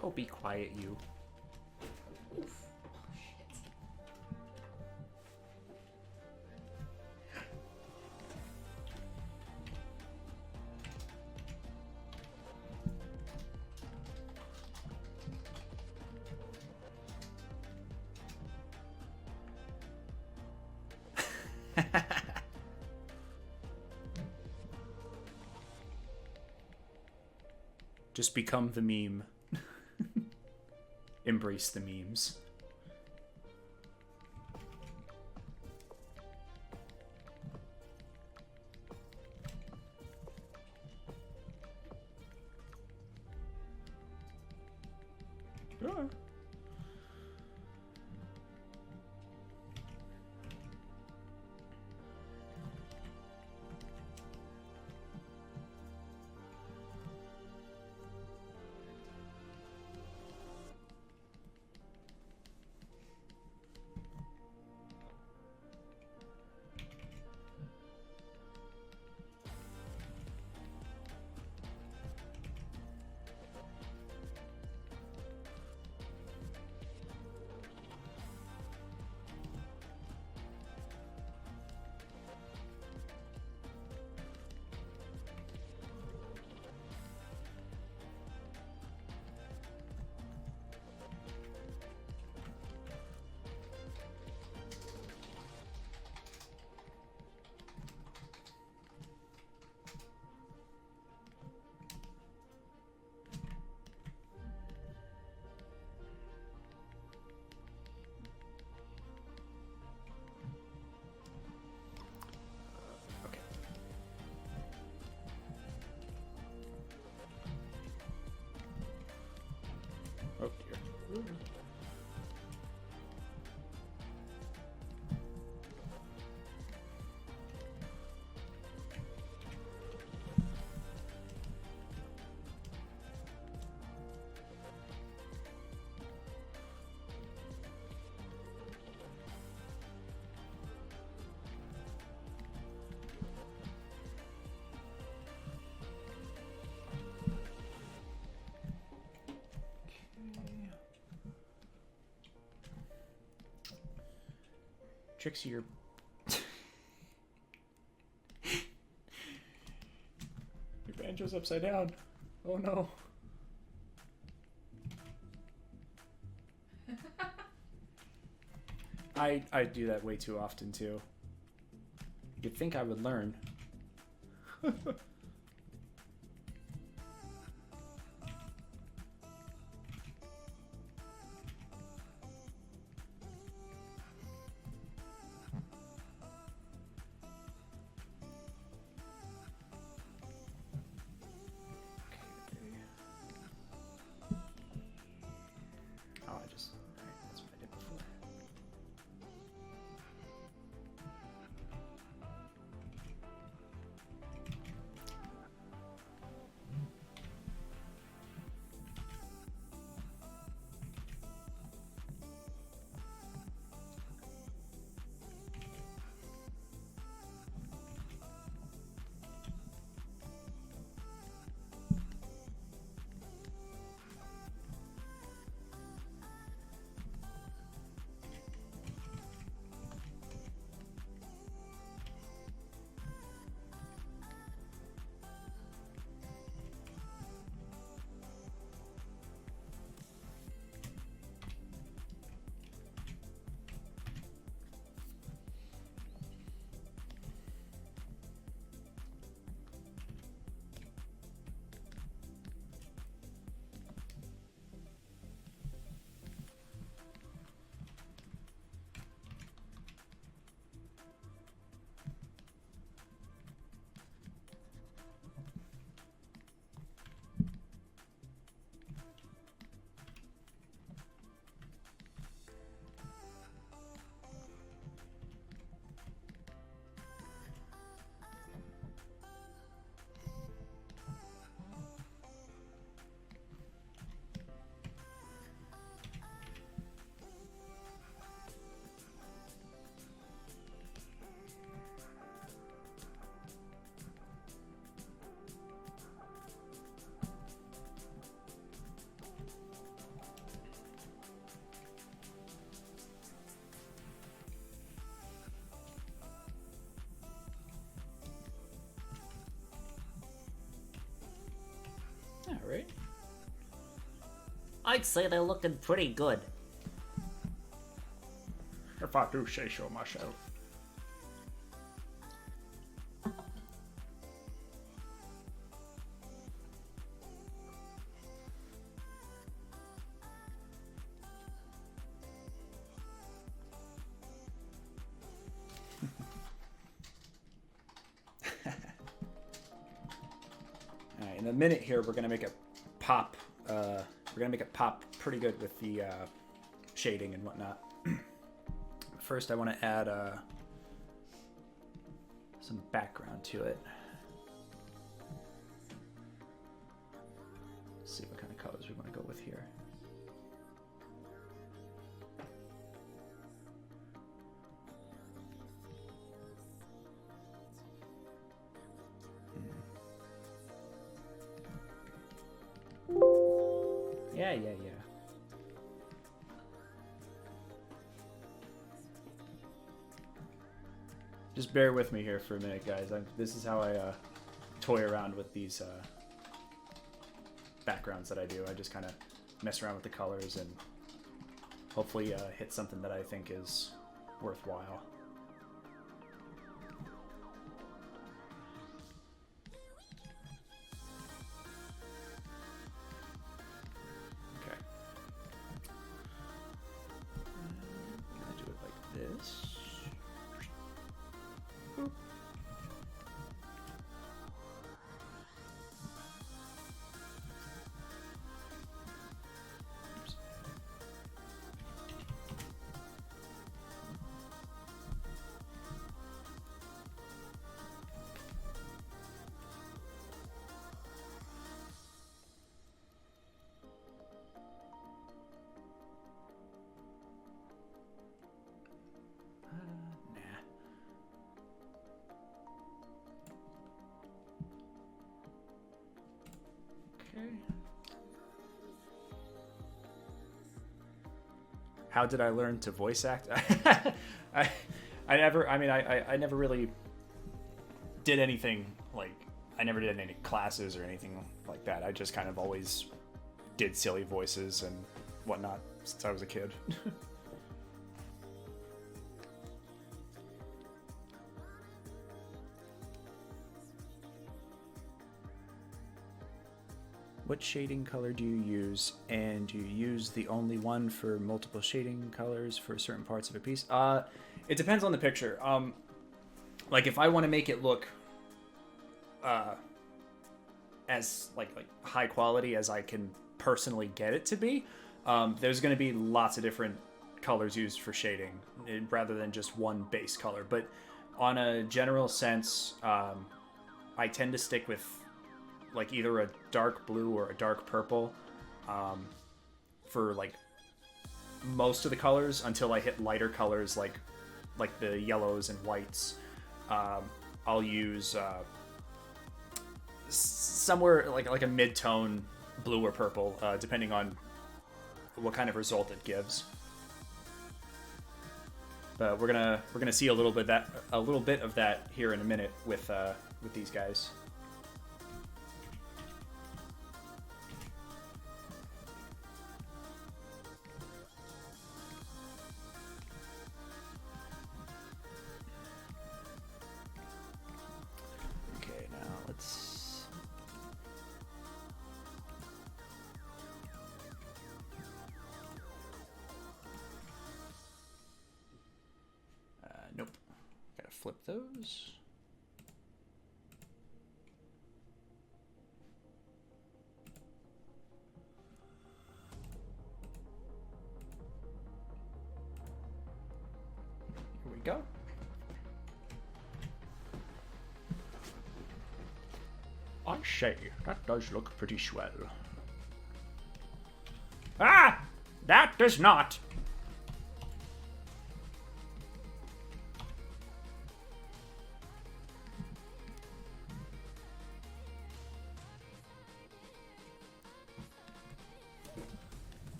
Oh, be quiet, you. Just become the meme. Embrace the memes. Sure.
Ooh.
Trixie, your banjo's upside down. Oh no. I do that way too often too. You'd think I would learn. Oh, I just. Alright, that's what I did before. Alright.
I'd say they're looking pretty good.
If I do say so myself. Alright, in a minute here we're gonna make it pop. We're gonna make it pop pretty good with the shading and whatnot. First, I want to add some background to it. Let's see what kind of colors we want to go with here. Yeah. Just bear with me here for a minute, guys. This is how I toy around with these backgrounds that I do. I just kind of mess around with the colors and hopefully hit something that I think is worthwhile. Okay. I'm gonna do it like this. Boop. Oops. how did I learn to voice act? I never really did anything like, I never did any classes or anything like that. I just kind of always did silly voices and whatnot since I was a kid. What shading color do you use? And do you use the only one for multiple shading colors for certain parts of a piece? It depends on the picture. Like if I want to make it look as like high quality as I can personally get it to be, there's going to be lots of different colors used for shading rather than just one base color. But on a general sense, I tend to stick with like either a dark blue or a dark purple for like most of the colors until I hit lighter colors like the yellows and whites. I'll use somewhere like a mid-tone blue or purple, depending on what kind of result it gives. But we're gonna see a little bit of that here in a minute with these guys. Nope. Gotta flip those. Here we go. I say, that does look pretty swell. Ah! That does not!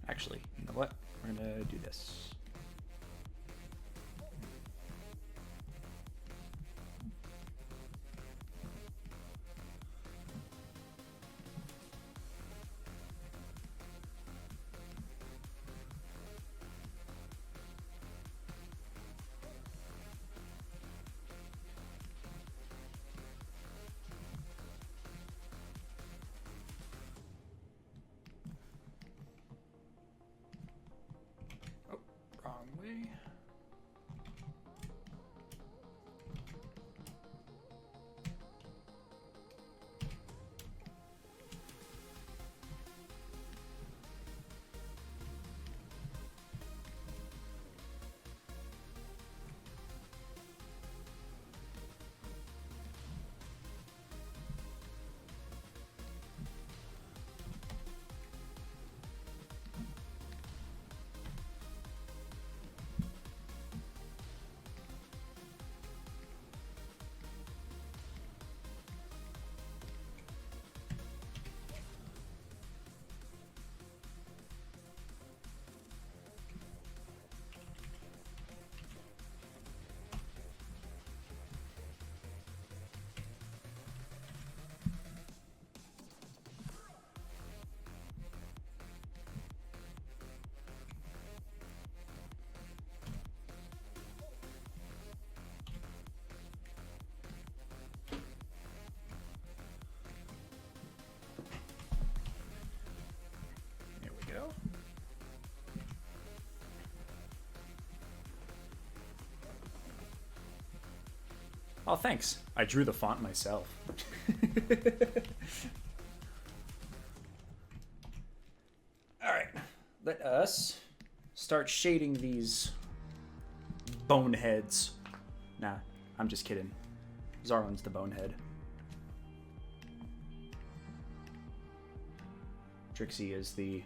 Actually, you know what? We're gonna do this. Wrong way. Go. Oh, thanks. I drew the font myself. Alright, let us start shading these boneheads. Nah, I'm just kidding. Zarlin's the bonehead. Trixie is the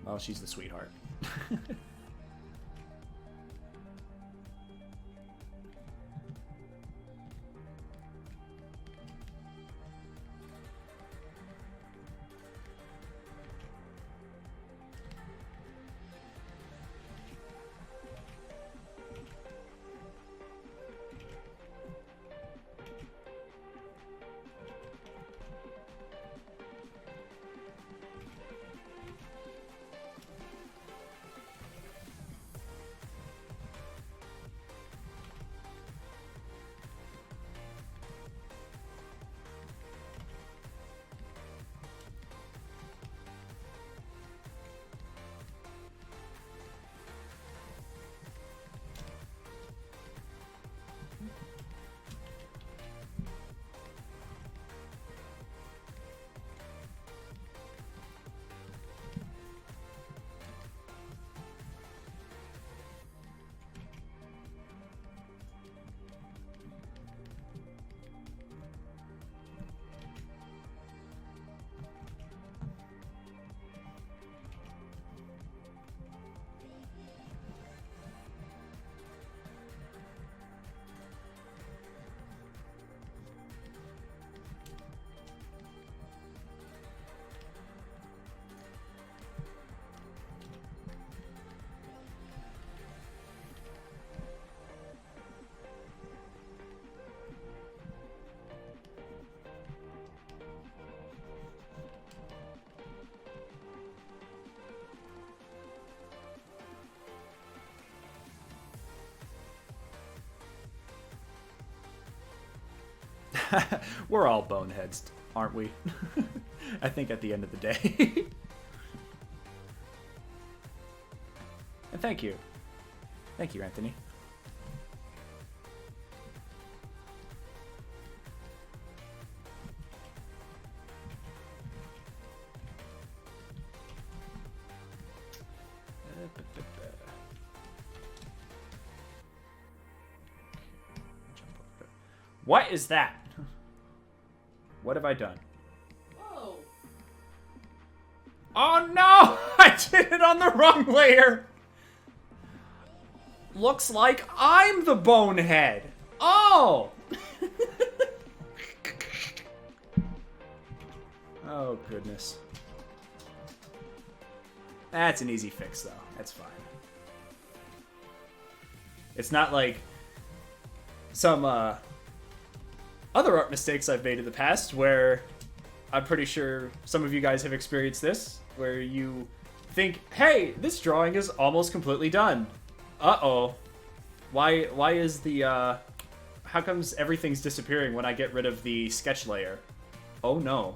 Well, she's the sweetheart. We're all boneheads, aren't we? I think at the end of the day. And thank you. Thank you, Anthony. What is that? What have I done?
Whoa.
Oh no! I did it on the wrong layer! Looks like I'm the bonehead. Oh! Oh, goodness. That's an easy fix, though. That's fine. It's not like some, other art mistakes I've made in the past where I'm pretty sure some of you guys have experienced this, where you think, hey, this drawing is almost completely done. Uh-oh. Why is the, how comes everything's disappearing when I get rid of the sketch layer? Oh no.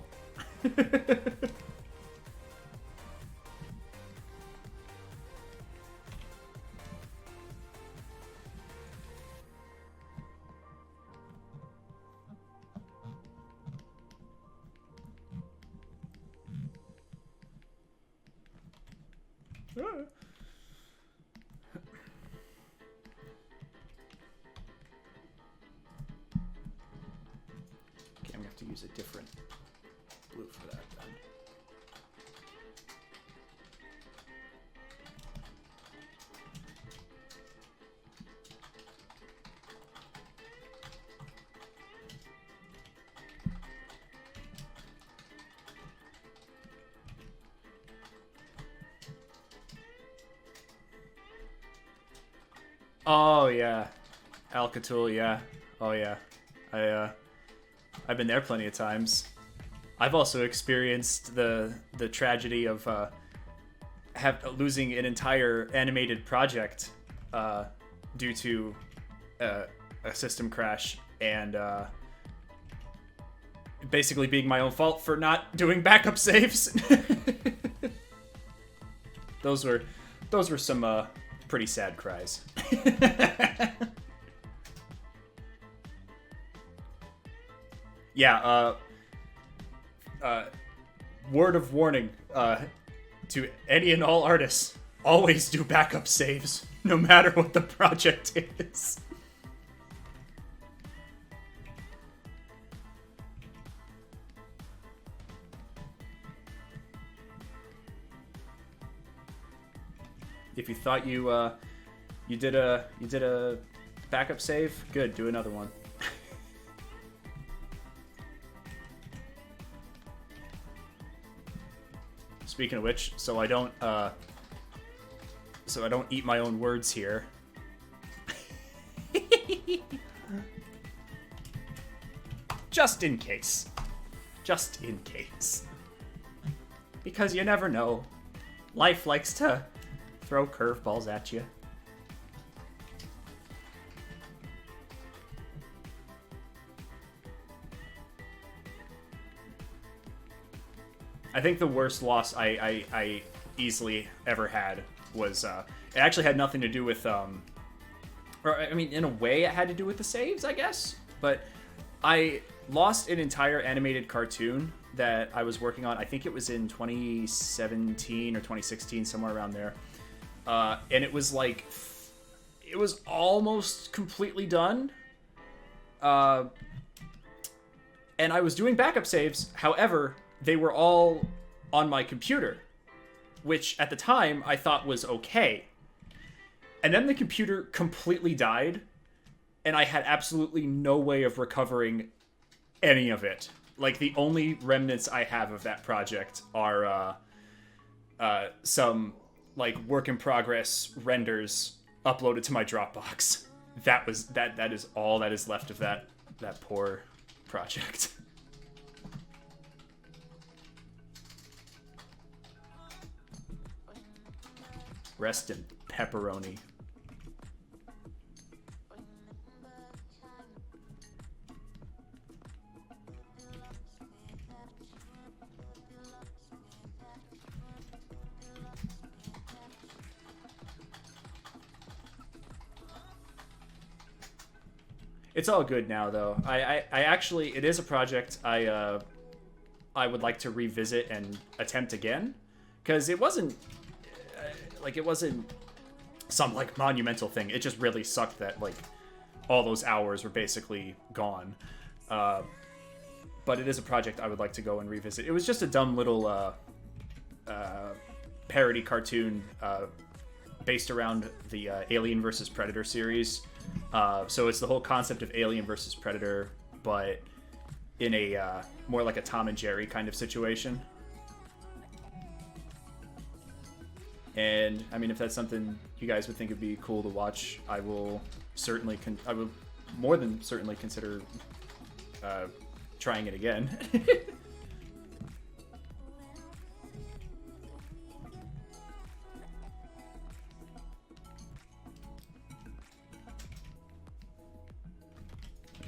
Okay, I'm gonna have to use a different blue for that then. Oh yeah, Alcatul, yeah. Oh yeah, I've been there plenty of times. I've also experienced the tragedy of losing an entire animated project due to a system crash and basically being my own fault for not doing backup saves. Those were some pretty sad cries. Yeah, word of warning to any and all artists, always do backup saves, no matter what the project is. if you thought you did a backup save, good. Do another one. Speaking of which, so I don't eat my own words here. Just in case. Just in case. Because you never know. Life likes to throw curveballs at you. I think the worst loss I easily ever had was it actually had nothing to do with or I mean in a way it had to do with the saves, I guess, but I lost an entire animated cartoon that I was working on. I think it was in 2017 or 2016, somewhere around there, and it was like it was almost completely done, and I was doing backup saves. However, they were all on my computer, which at the time I thought was okay. And then the computer completely died, and I had absolutely no way of recovering any of it. Like, the only remnants I have of that project are some, like, work in progress renders uploaded to my Dropbox. That is all that is left of that poor project. Rest in pepperoni. It's all good now, though. I actually, it is a project I would like to revisit and attempt again, because it wasn't it wasn't some like monumental thing. It just really sucked that like all those hours were basically gone. But it is a project I would like to go and revisit. It was just a dumb little parody cartoon based around the Alien vs. Predator series. So it's the whole concept of Alien versus Predator, but in a more like a Tom and Jerry kind of situation. And I mean, if that's something you guys would think would be cool to watch, I will certainly I would more than certainly consider trying it again.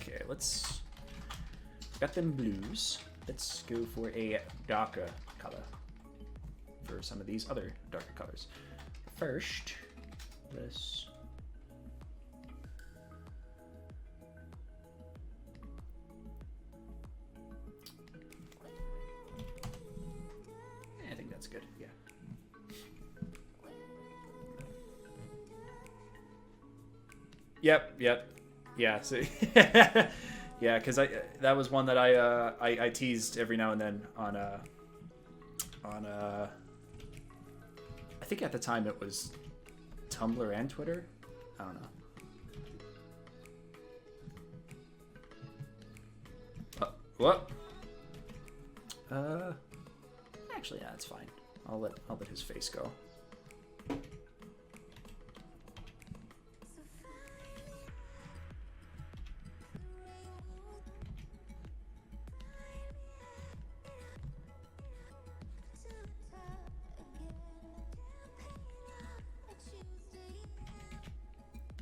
Okay, let's got them blues. Let's go for a darker color for some of these other darker colors. First, let's I think that's good. Yeah. Yep. Yeah. So yeah, because that was one that I teased every now and then on I think at the time it was Tumblr and Twitter. I don't know. What? Actually, yeah, it's fine. I'll let his face go.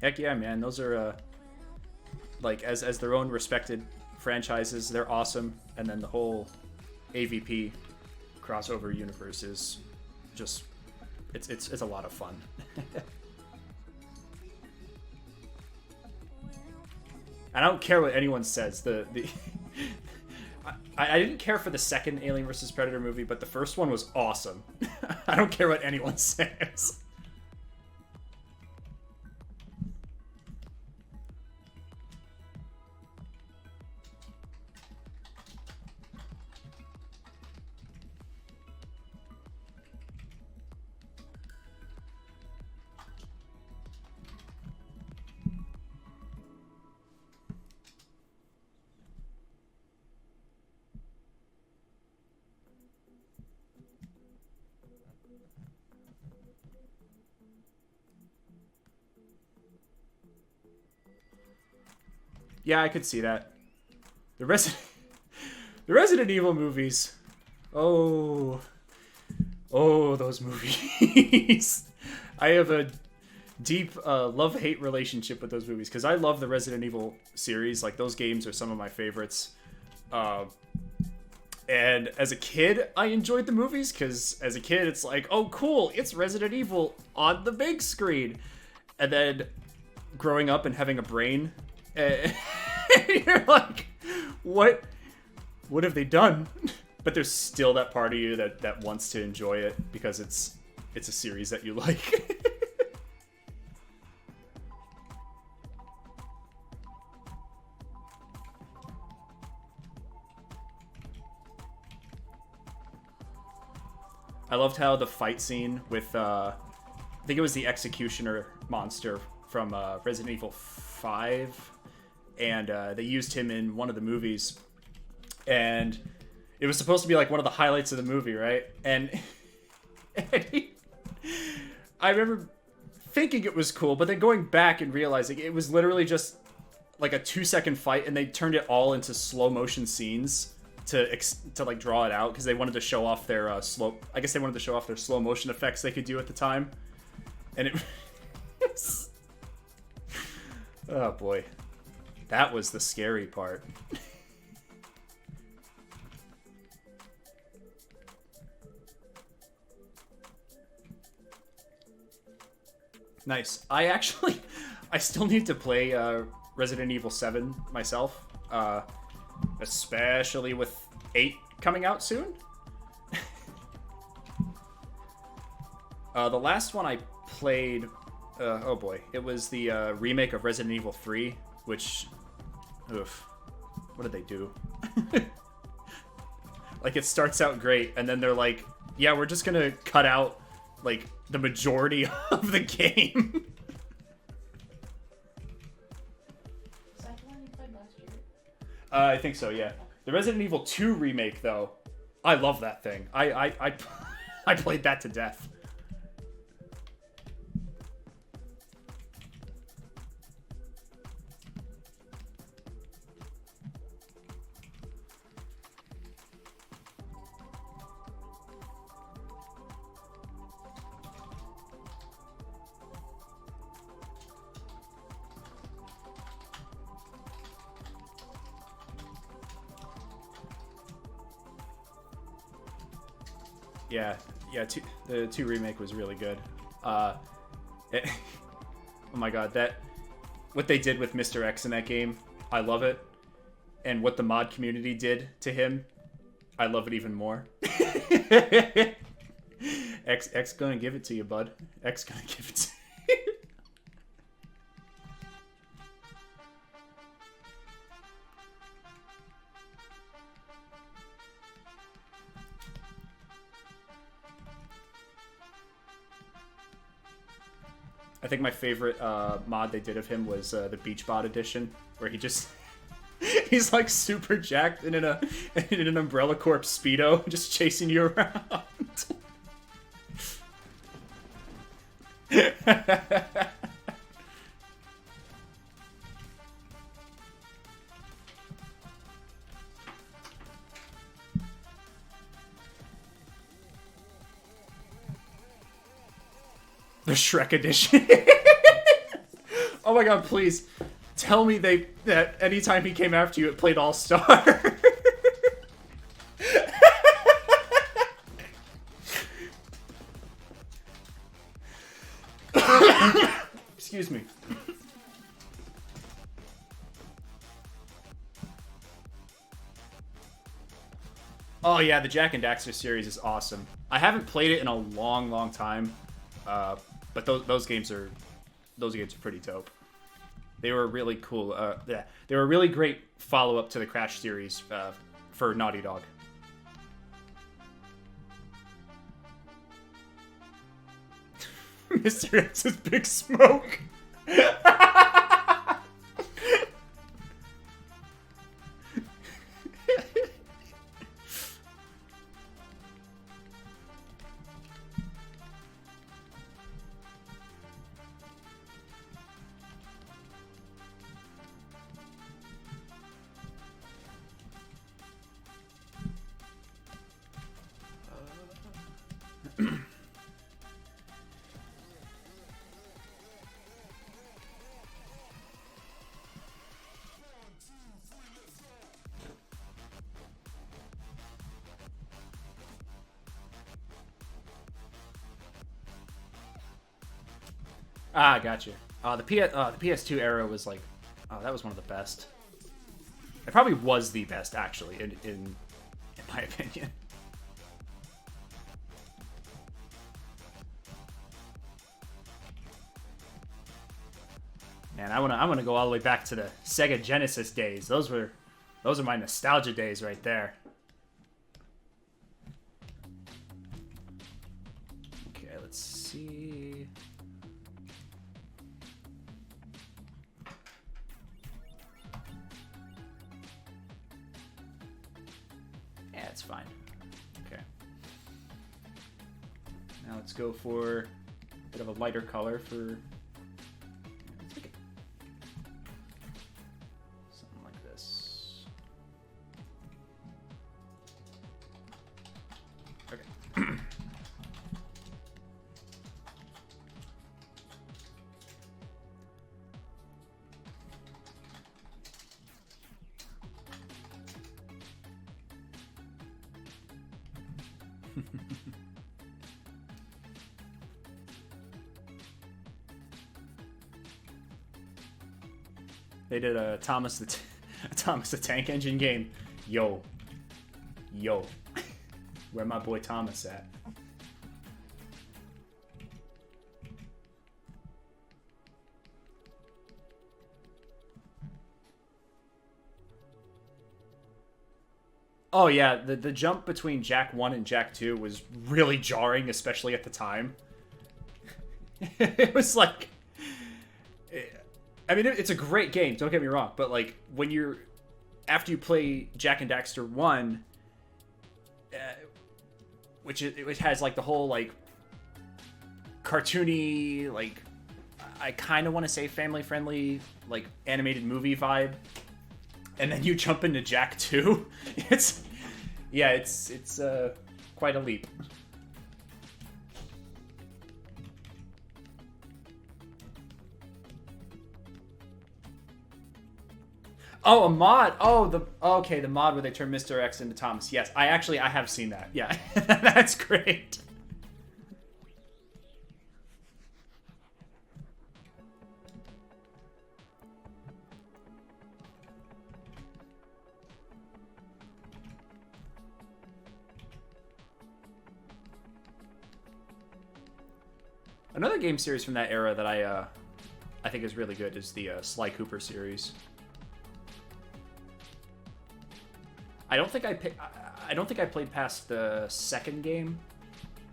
Heck yeah, man. Those are, like, as their own respected franchises, they're awesome. And then the whole AVP crossover universe is just, it's a lot of fun. I don't care what anyone says. I didn't care for the second Alien vs. Predator movie, but the first one was awesome. I don't care what anyone says. Yeah, I could see that. The Resident the Resident Evil movies. Oh, those movies. I have a deep love-hate relationship with those movies because I love the Resident Evil series. Like, those games are some of my favorites. And as a kid, I enjoyed the movies because as a kid, it's like, oh, cool, it's Resident Evil on the big screen. And then growing up and having a brain, you're like, what have they done? But there's still that part of you that wants to enjoy it because it's a series that you like. I loved how the fight scene with, I think it was the Executioner monster from Resident Evil 5, and they used him in one of the movies, and it was supposed to be like one of the highlights of the movie, right? And I remember thinking it was cool, but then going back and realizing it was literally just like a 2-second fight, and they turned it all into slow motion scenes to like draw it out because they wanted to show off their slow. I guess they wanted to show off their slow motion effects they could do at the time, and it. Oh boy, that was the scary part. Nice. I still need to play Resident Evil 7 myself, especially with 8 coming out soon. The last one I played, oh boy, it was the remake of Resident Evil 3, which, oof, what did they do? Like, it starts out great, and then they're like, yeah, we're just gonna cut out, like, the majority of the game.
Is that the one you played last year?
I think so, yeah. The Resident Evil 2 remake, though, I love that thing. I played that to death. Yeah, the 2 remake was really good. Oh my god, what they did with Mr. X in that game, I love it. And what the mod community did to him, I love it even more. X gonna give it to you, bud. X gonna give it to you. I think my favorite mod they did of him was the Beach Bot edition, where he's like super jacked and in an Umbrella Corp Speedo, just chasing you around. The Shrek edition. Oh my god, please tell me that anytime he came after you, it played All Star. Excuse me. Oh yeah, the Jak and Daxter series is awesome. I haven't played it in a long time, but those games are pretty dope. They were really cool. Yeah, they were a really great follow-up to the Crash series for Naughty Dog. Mr. X's Big Smoke. Ah, gotcha. The PS2 era was like, oh, that was one of the best. It probably was the best, actually, in my opinion. Man, I wanna go all the way back to the Sega Genesis days. Those are my nostalgia days right there. Okay, let's see. Yeah, it's fine. Okay. Now let's go for a bit of a lighter color for. Let's make it something like this. Okay. They did a Thomas the Tank Engine game. Yo. Where my boy Thomas at? Oh yeah, the jump between Jak 1 and Jak 2 was really jarring, especially at the time. It was like, I mean, it's a great game, don't get me wrong, but like when you're after you play Jak and Daxter 1, which has like the whole like cartoony, like I kind of want to say family friendly, like animated movie vibe, and then you jump into Jak 2, it's quite a leap. Oh, a mod. Oh, okay, the mod where they turn Mr. X into Thomas. Yes, I have seen that. Yeah, that's great. Another game series from that era that I think is really good is the Sly Cooper series. I don't think I played past the second game,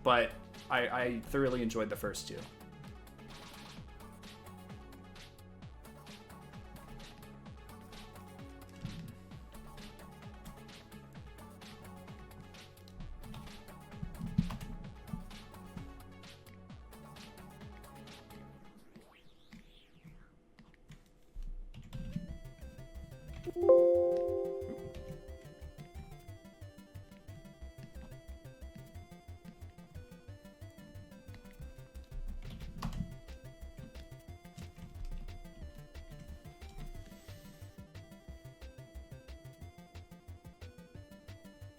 but I thoroughly enjoyed the first two.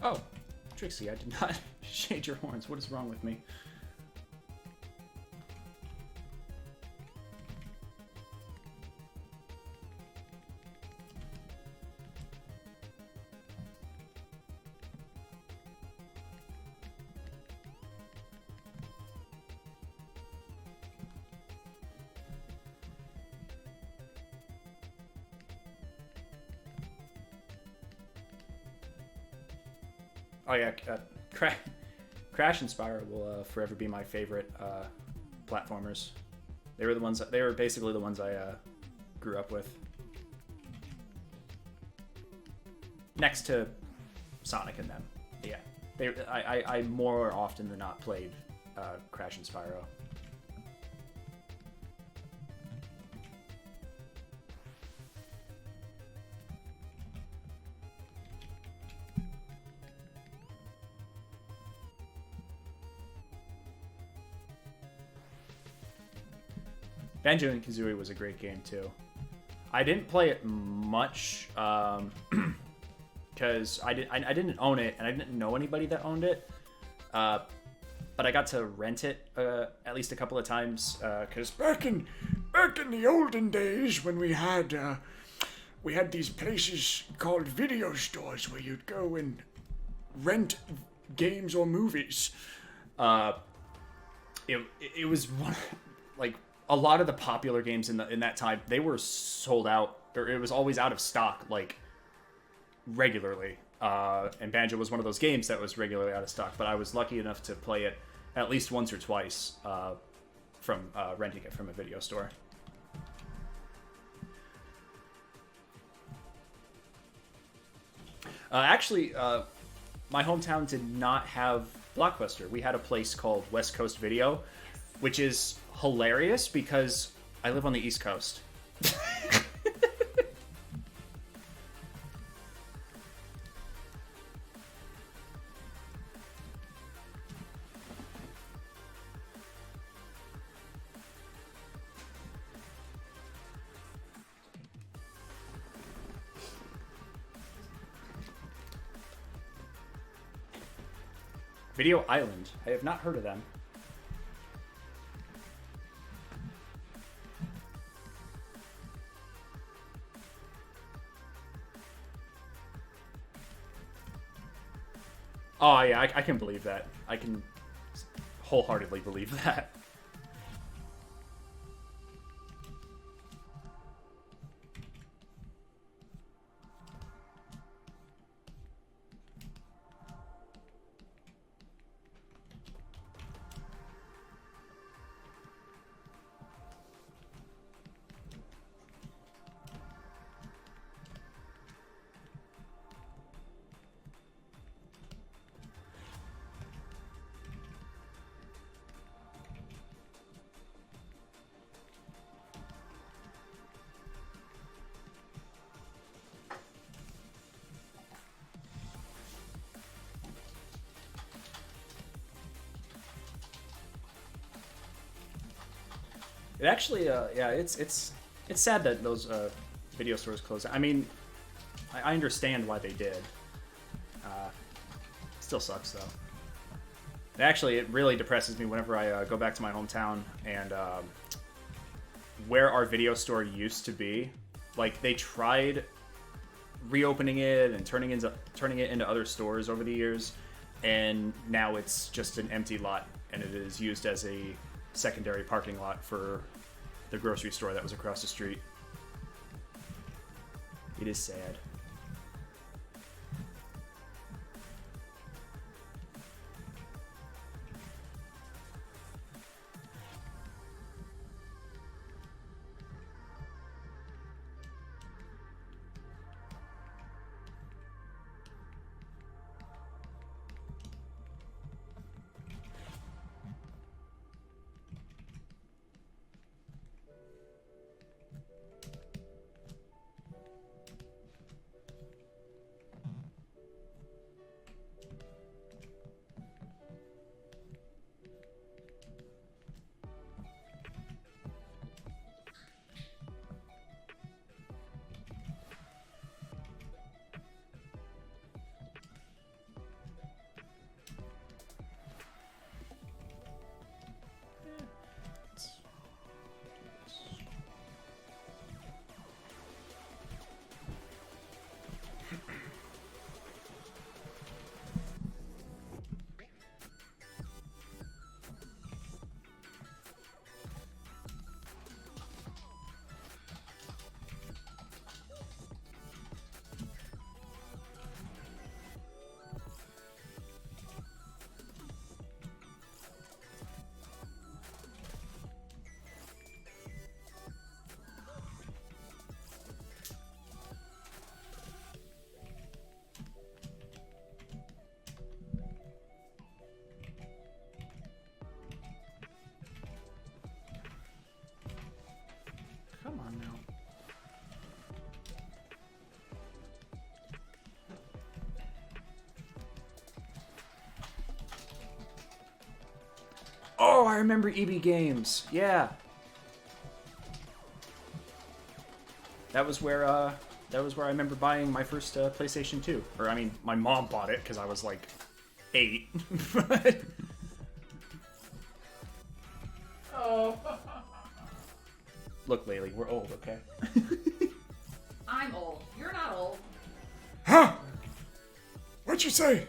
Oh, Trixie, I did not shade your horns. What is wrong with me? Oh yeah, Crash and Spyro will forever be my favorite platformers. They were basically the ones I grew up with. Next to Sonic and them. Yeah. I more often than not played Crash and Spyro. Banjo and Kazooie was a great game too. I didn't play it much because I didn't own it and I didn't know anybody that owned it. But I got to rent it at least a couple of times because back in the olden days when we had these places called video stores where you'd go and rent games or movies. It was one, like a lot of the popular games in that time, they were sold out, or it was always out of stock, like regularly. And Banjo was one of those games that was regularly out of stock, but I was lucky enough to play it at least once or twice from renting it from a video store. Actually, my hometown did not have Blockbuster. We had a place called West Coast Video, which is hilarious because I live on the East Coast. Video Island. I have not heard of them. Oh, yeah, I can believe that. I can wholeheartedly believe that. It actually, yeah, it's sad that those video stores closed. I mean, I understand why they did. Still sucks though. Actually, it really depresses me whenever I go back to my hometown and where our video store used to be. Like they tried reopening it and turning it into other stores over the years, and now it's just an empty lot, and it is used as a secondary parking lot for the grocery store that was across the street. It is sad. Come on now. Oh, I remember EB Games. Yeah. that was where I remember buying my first PlayStation 2. Or I mean, my mom bought it because I was like 8. But
Oh.
look, Laylee, we're old, okay?
I'm old. You're not old.
Huh? What'd you say?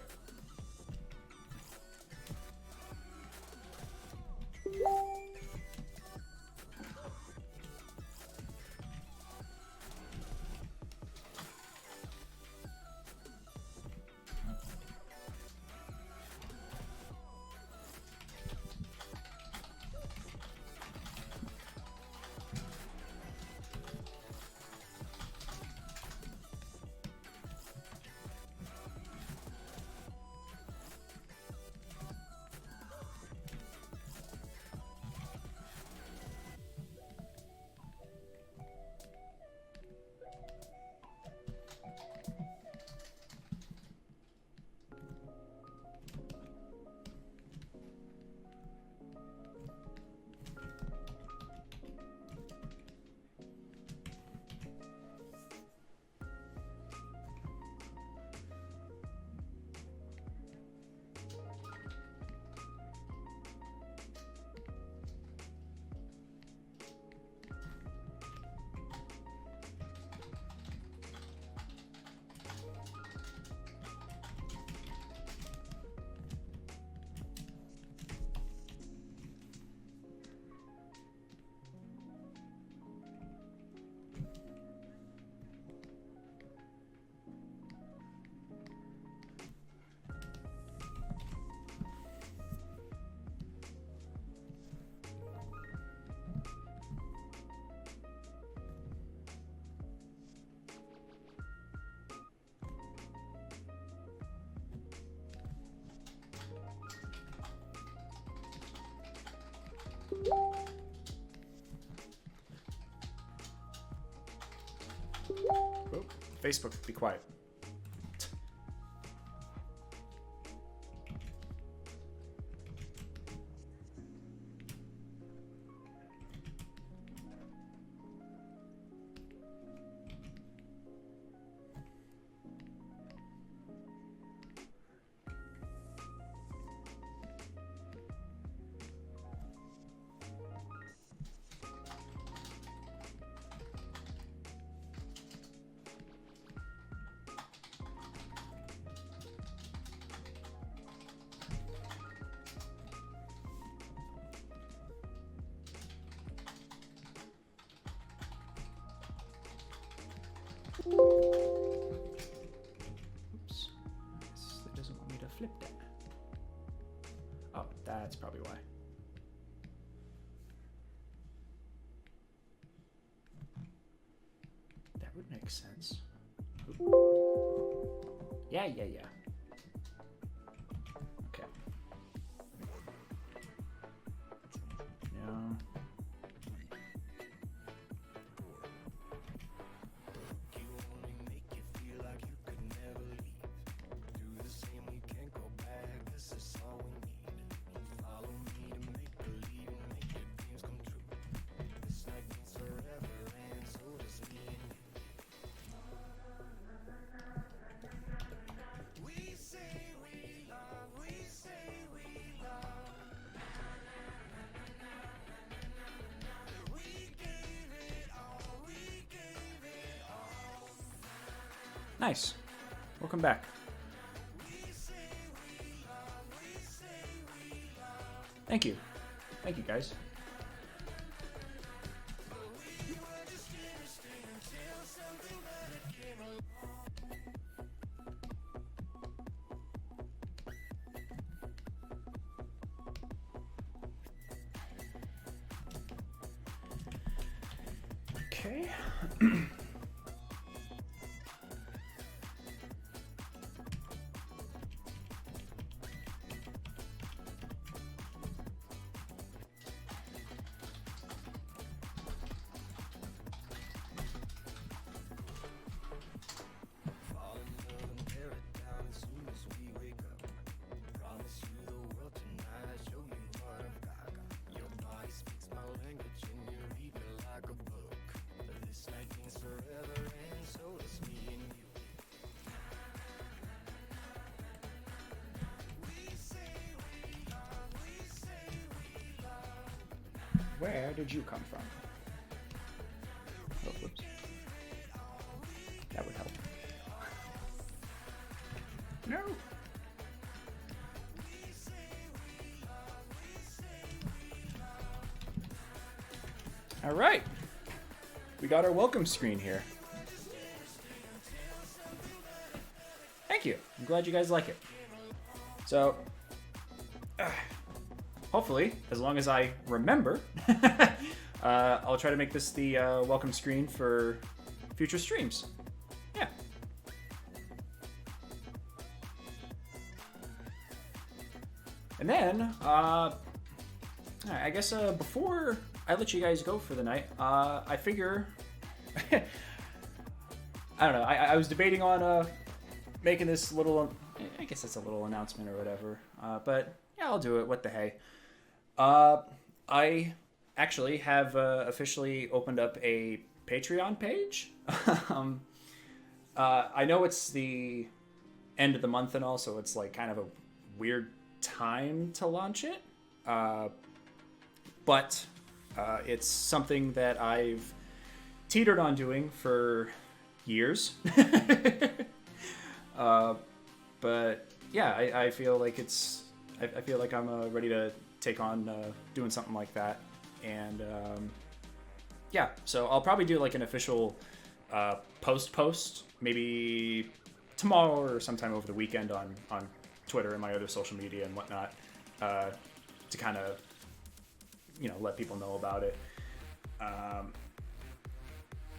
Oh, Facebook, be quiet. Oops. It doesn't want me to flip that. Oh, that's probably why. That would make sense. Oop. Yeah. Okay. No. Nice. Welcome back. Thank you. Thank you, guys. Okay. Where did you come from? Oh, whoops. That would help. No. All right. We got our welcome screen here. Thank you. I'm glad you guys like it. So, hopefully, as long as I remember, I'll try to make this the welcome screen for future streams. Yeah. And then, I guess before I let you guys go for the night, I figure, I don't know, I was debating on making this little, I guess it's a little announcement or whatever, but yeah, I'll do it, what the hey. I actually have officially opened up a Patreon page. I know it's the end of the month and all, so it's like kind of a weird time to launch it. But it's something that I've teetered on doing for years. But yeah, I feel like I feel like I'm ready to take on doing something like that. And yeah, so I'll probably do like an official post maybe tomorrow or sometime over the weekend on Twitter and my other social media and whatnot, to kind of, let people know about it.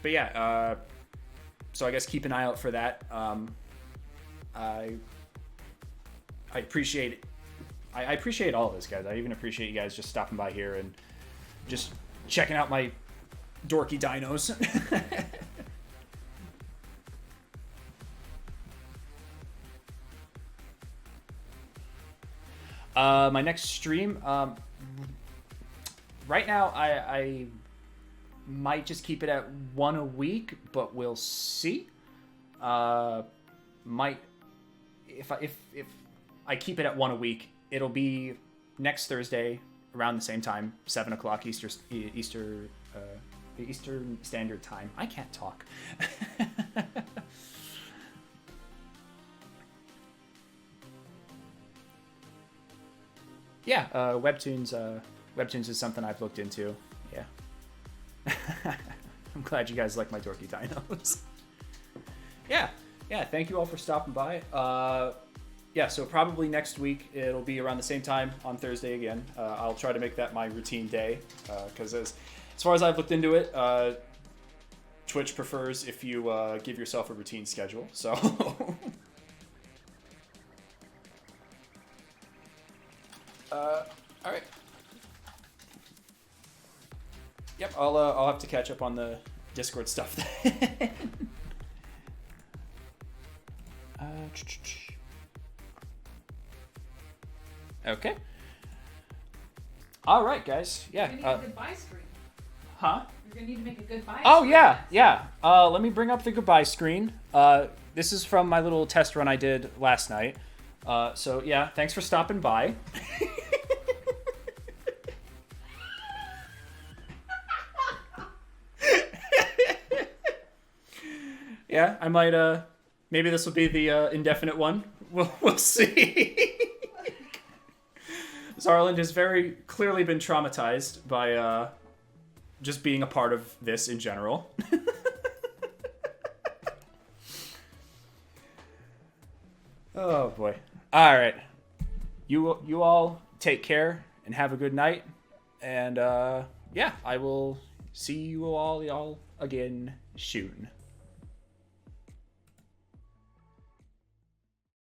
But yeah, so I guess keep an eye out for that. I appreciate it. I appreciate all of this, guys. I even appreciate you guys just stopping by here and just checking out my dorky dinos. My next stream, right now I might just keep it at one a week, but we'll see. Might if I keep it at one a week, it'll be next Thursday around the same time, 7 o'clock Eastern Standard Time. I can't talk. Yeah, Webtoons is something I've looked into. Yeah. I'm glad you guys like my dorky dinos. Yeah, thank you all for stopping by. Yeah, so probably next week it'll be around the same time on Thursday again. I'll try to make that my routine day, because as far as I've looked into it, Twitch prefers if you give yourself a routine schedule. So all right. Yep, I'll have to catch up on the Discord stuff then. Okay. All right, guys. Yeah.
You're gonna need a goodbye screen.
Huh?
You're gonna need to make a goodbye.
Oh
screen.
yeah. Let me bring up the goodbye screen. This is from my little test run I did last night. So yeah, thanks for stopping by. Yeah, I might. Maybe this will be the indefinite one. We'll see. Zarland has very clearly been traumatized by just being a part of this in general. Oh boy. All right. You all take care and have a good night. And yeah, I will see you all again soon.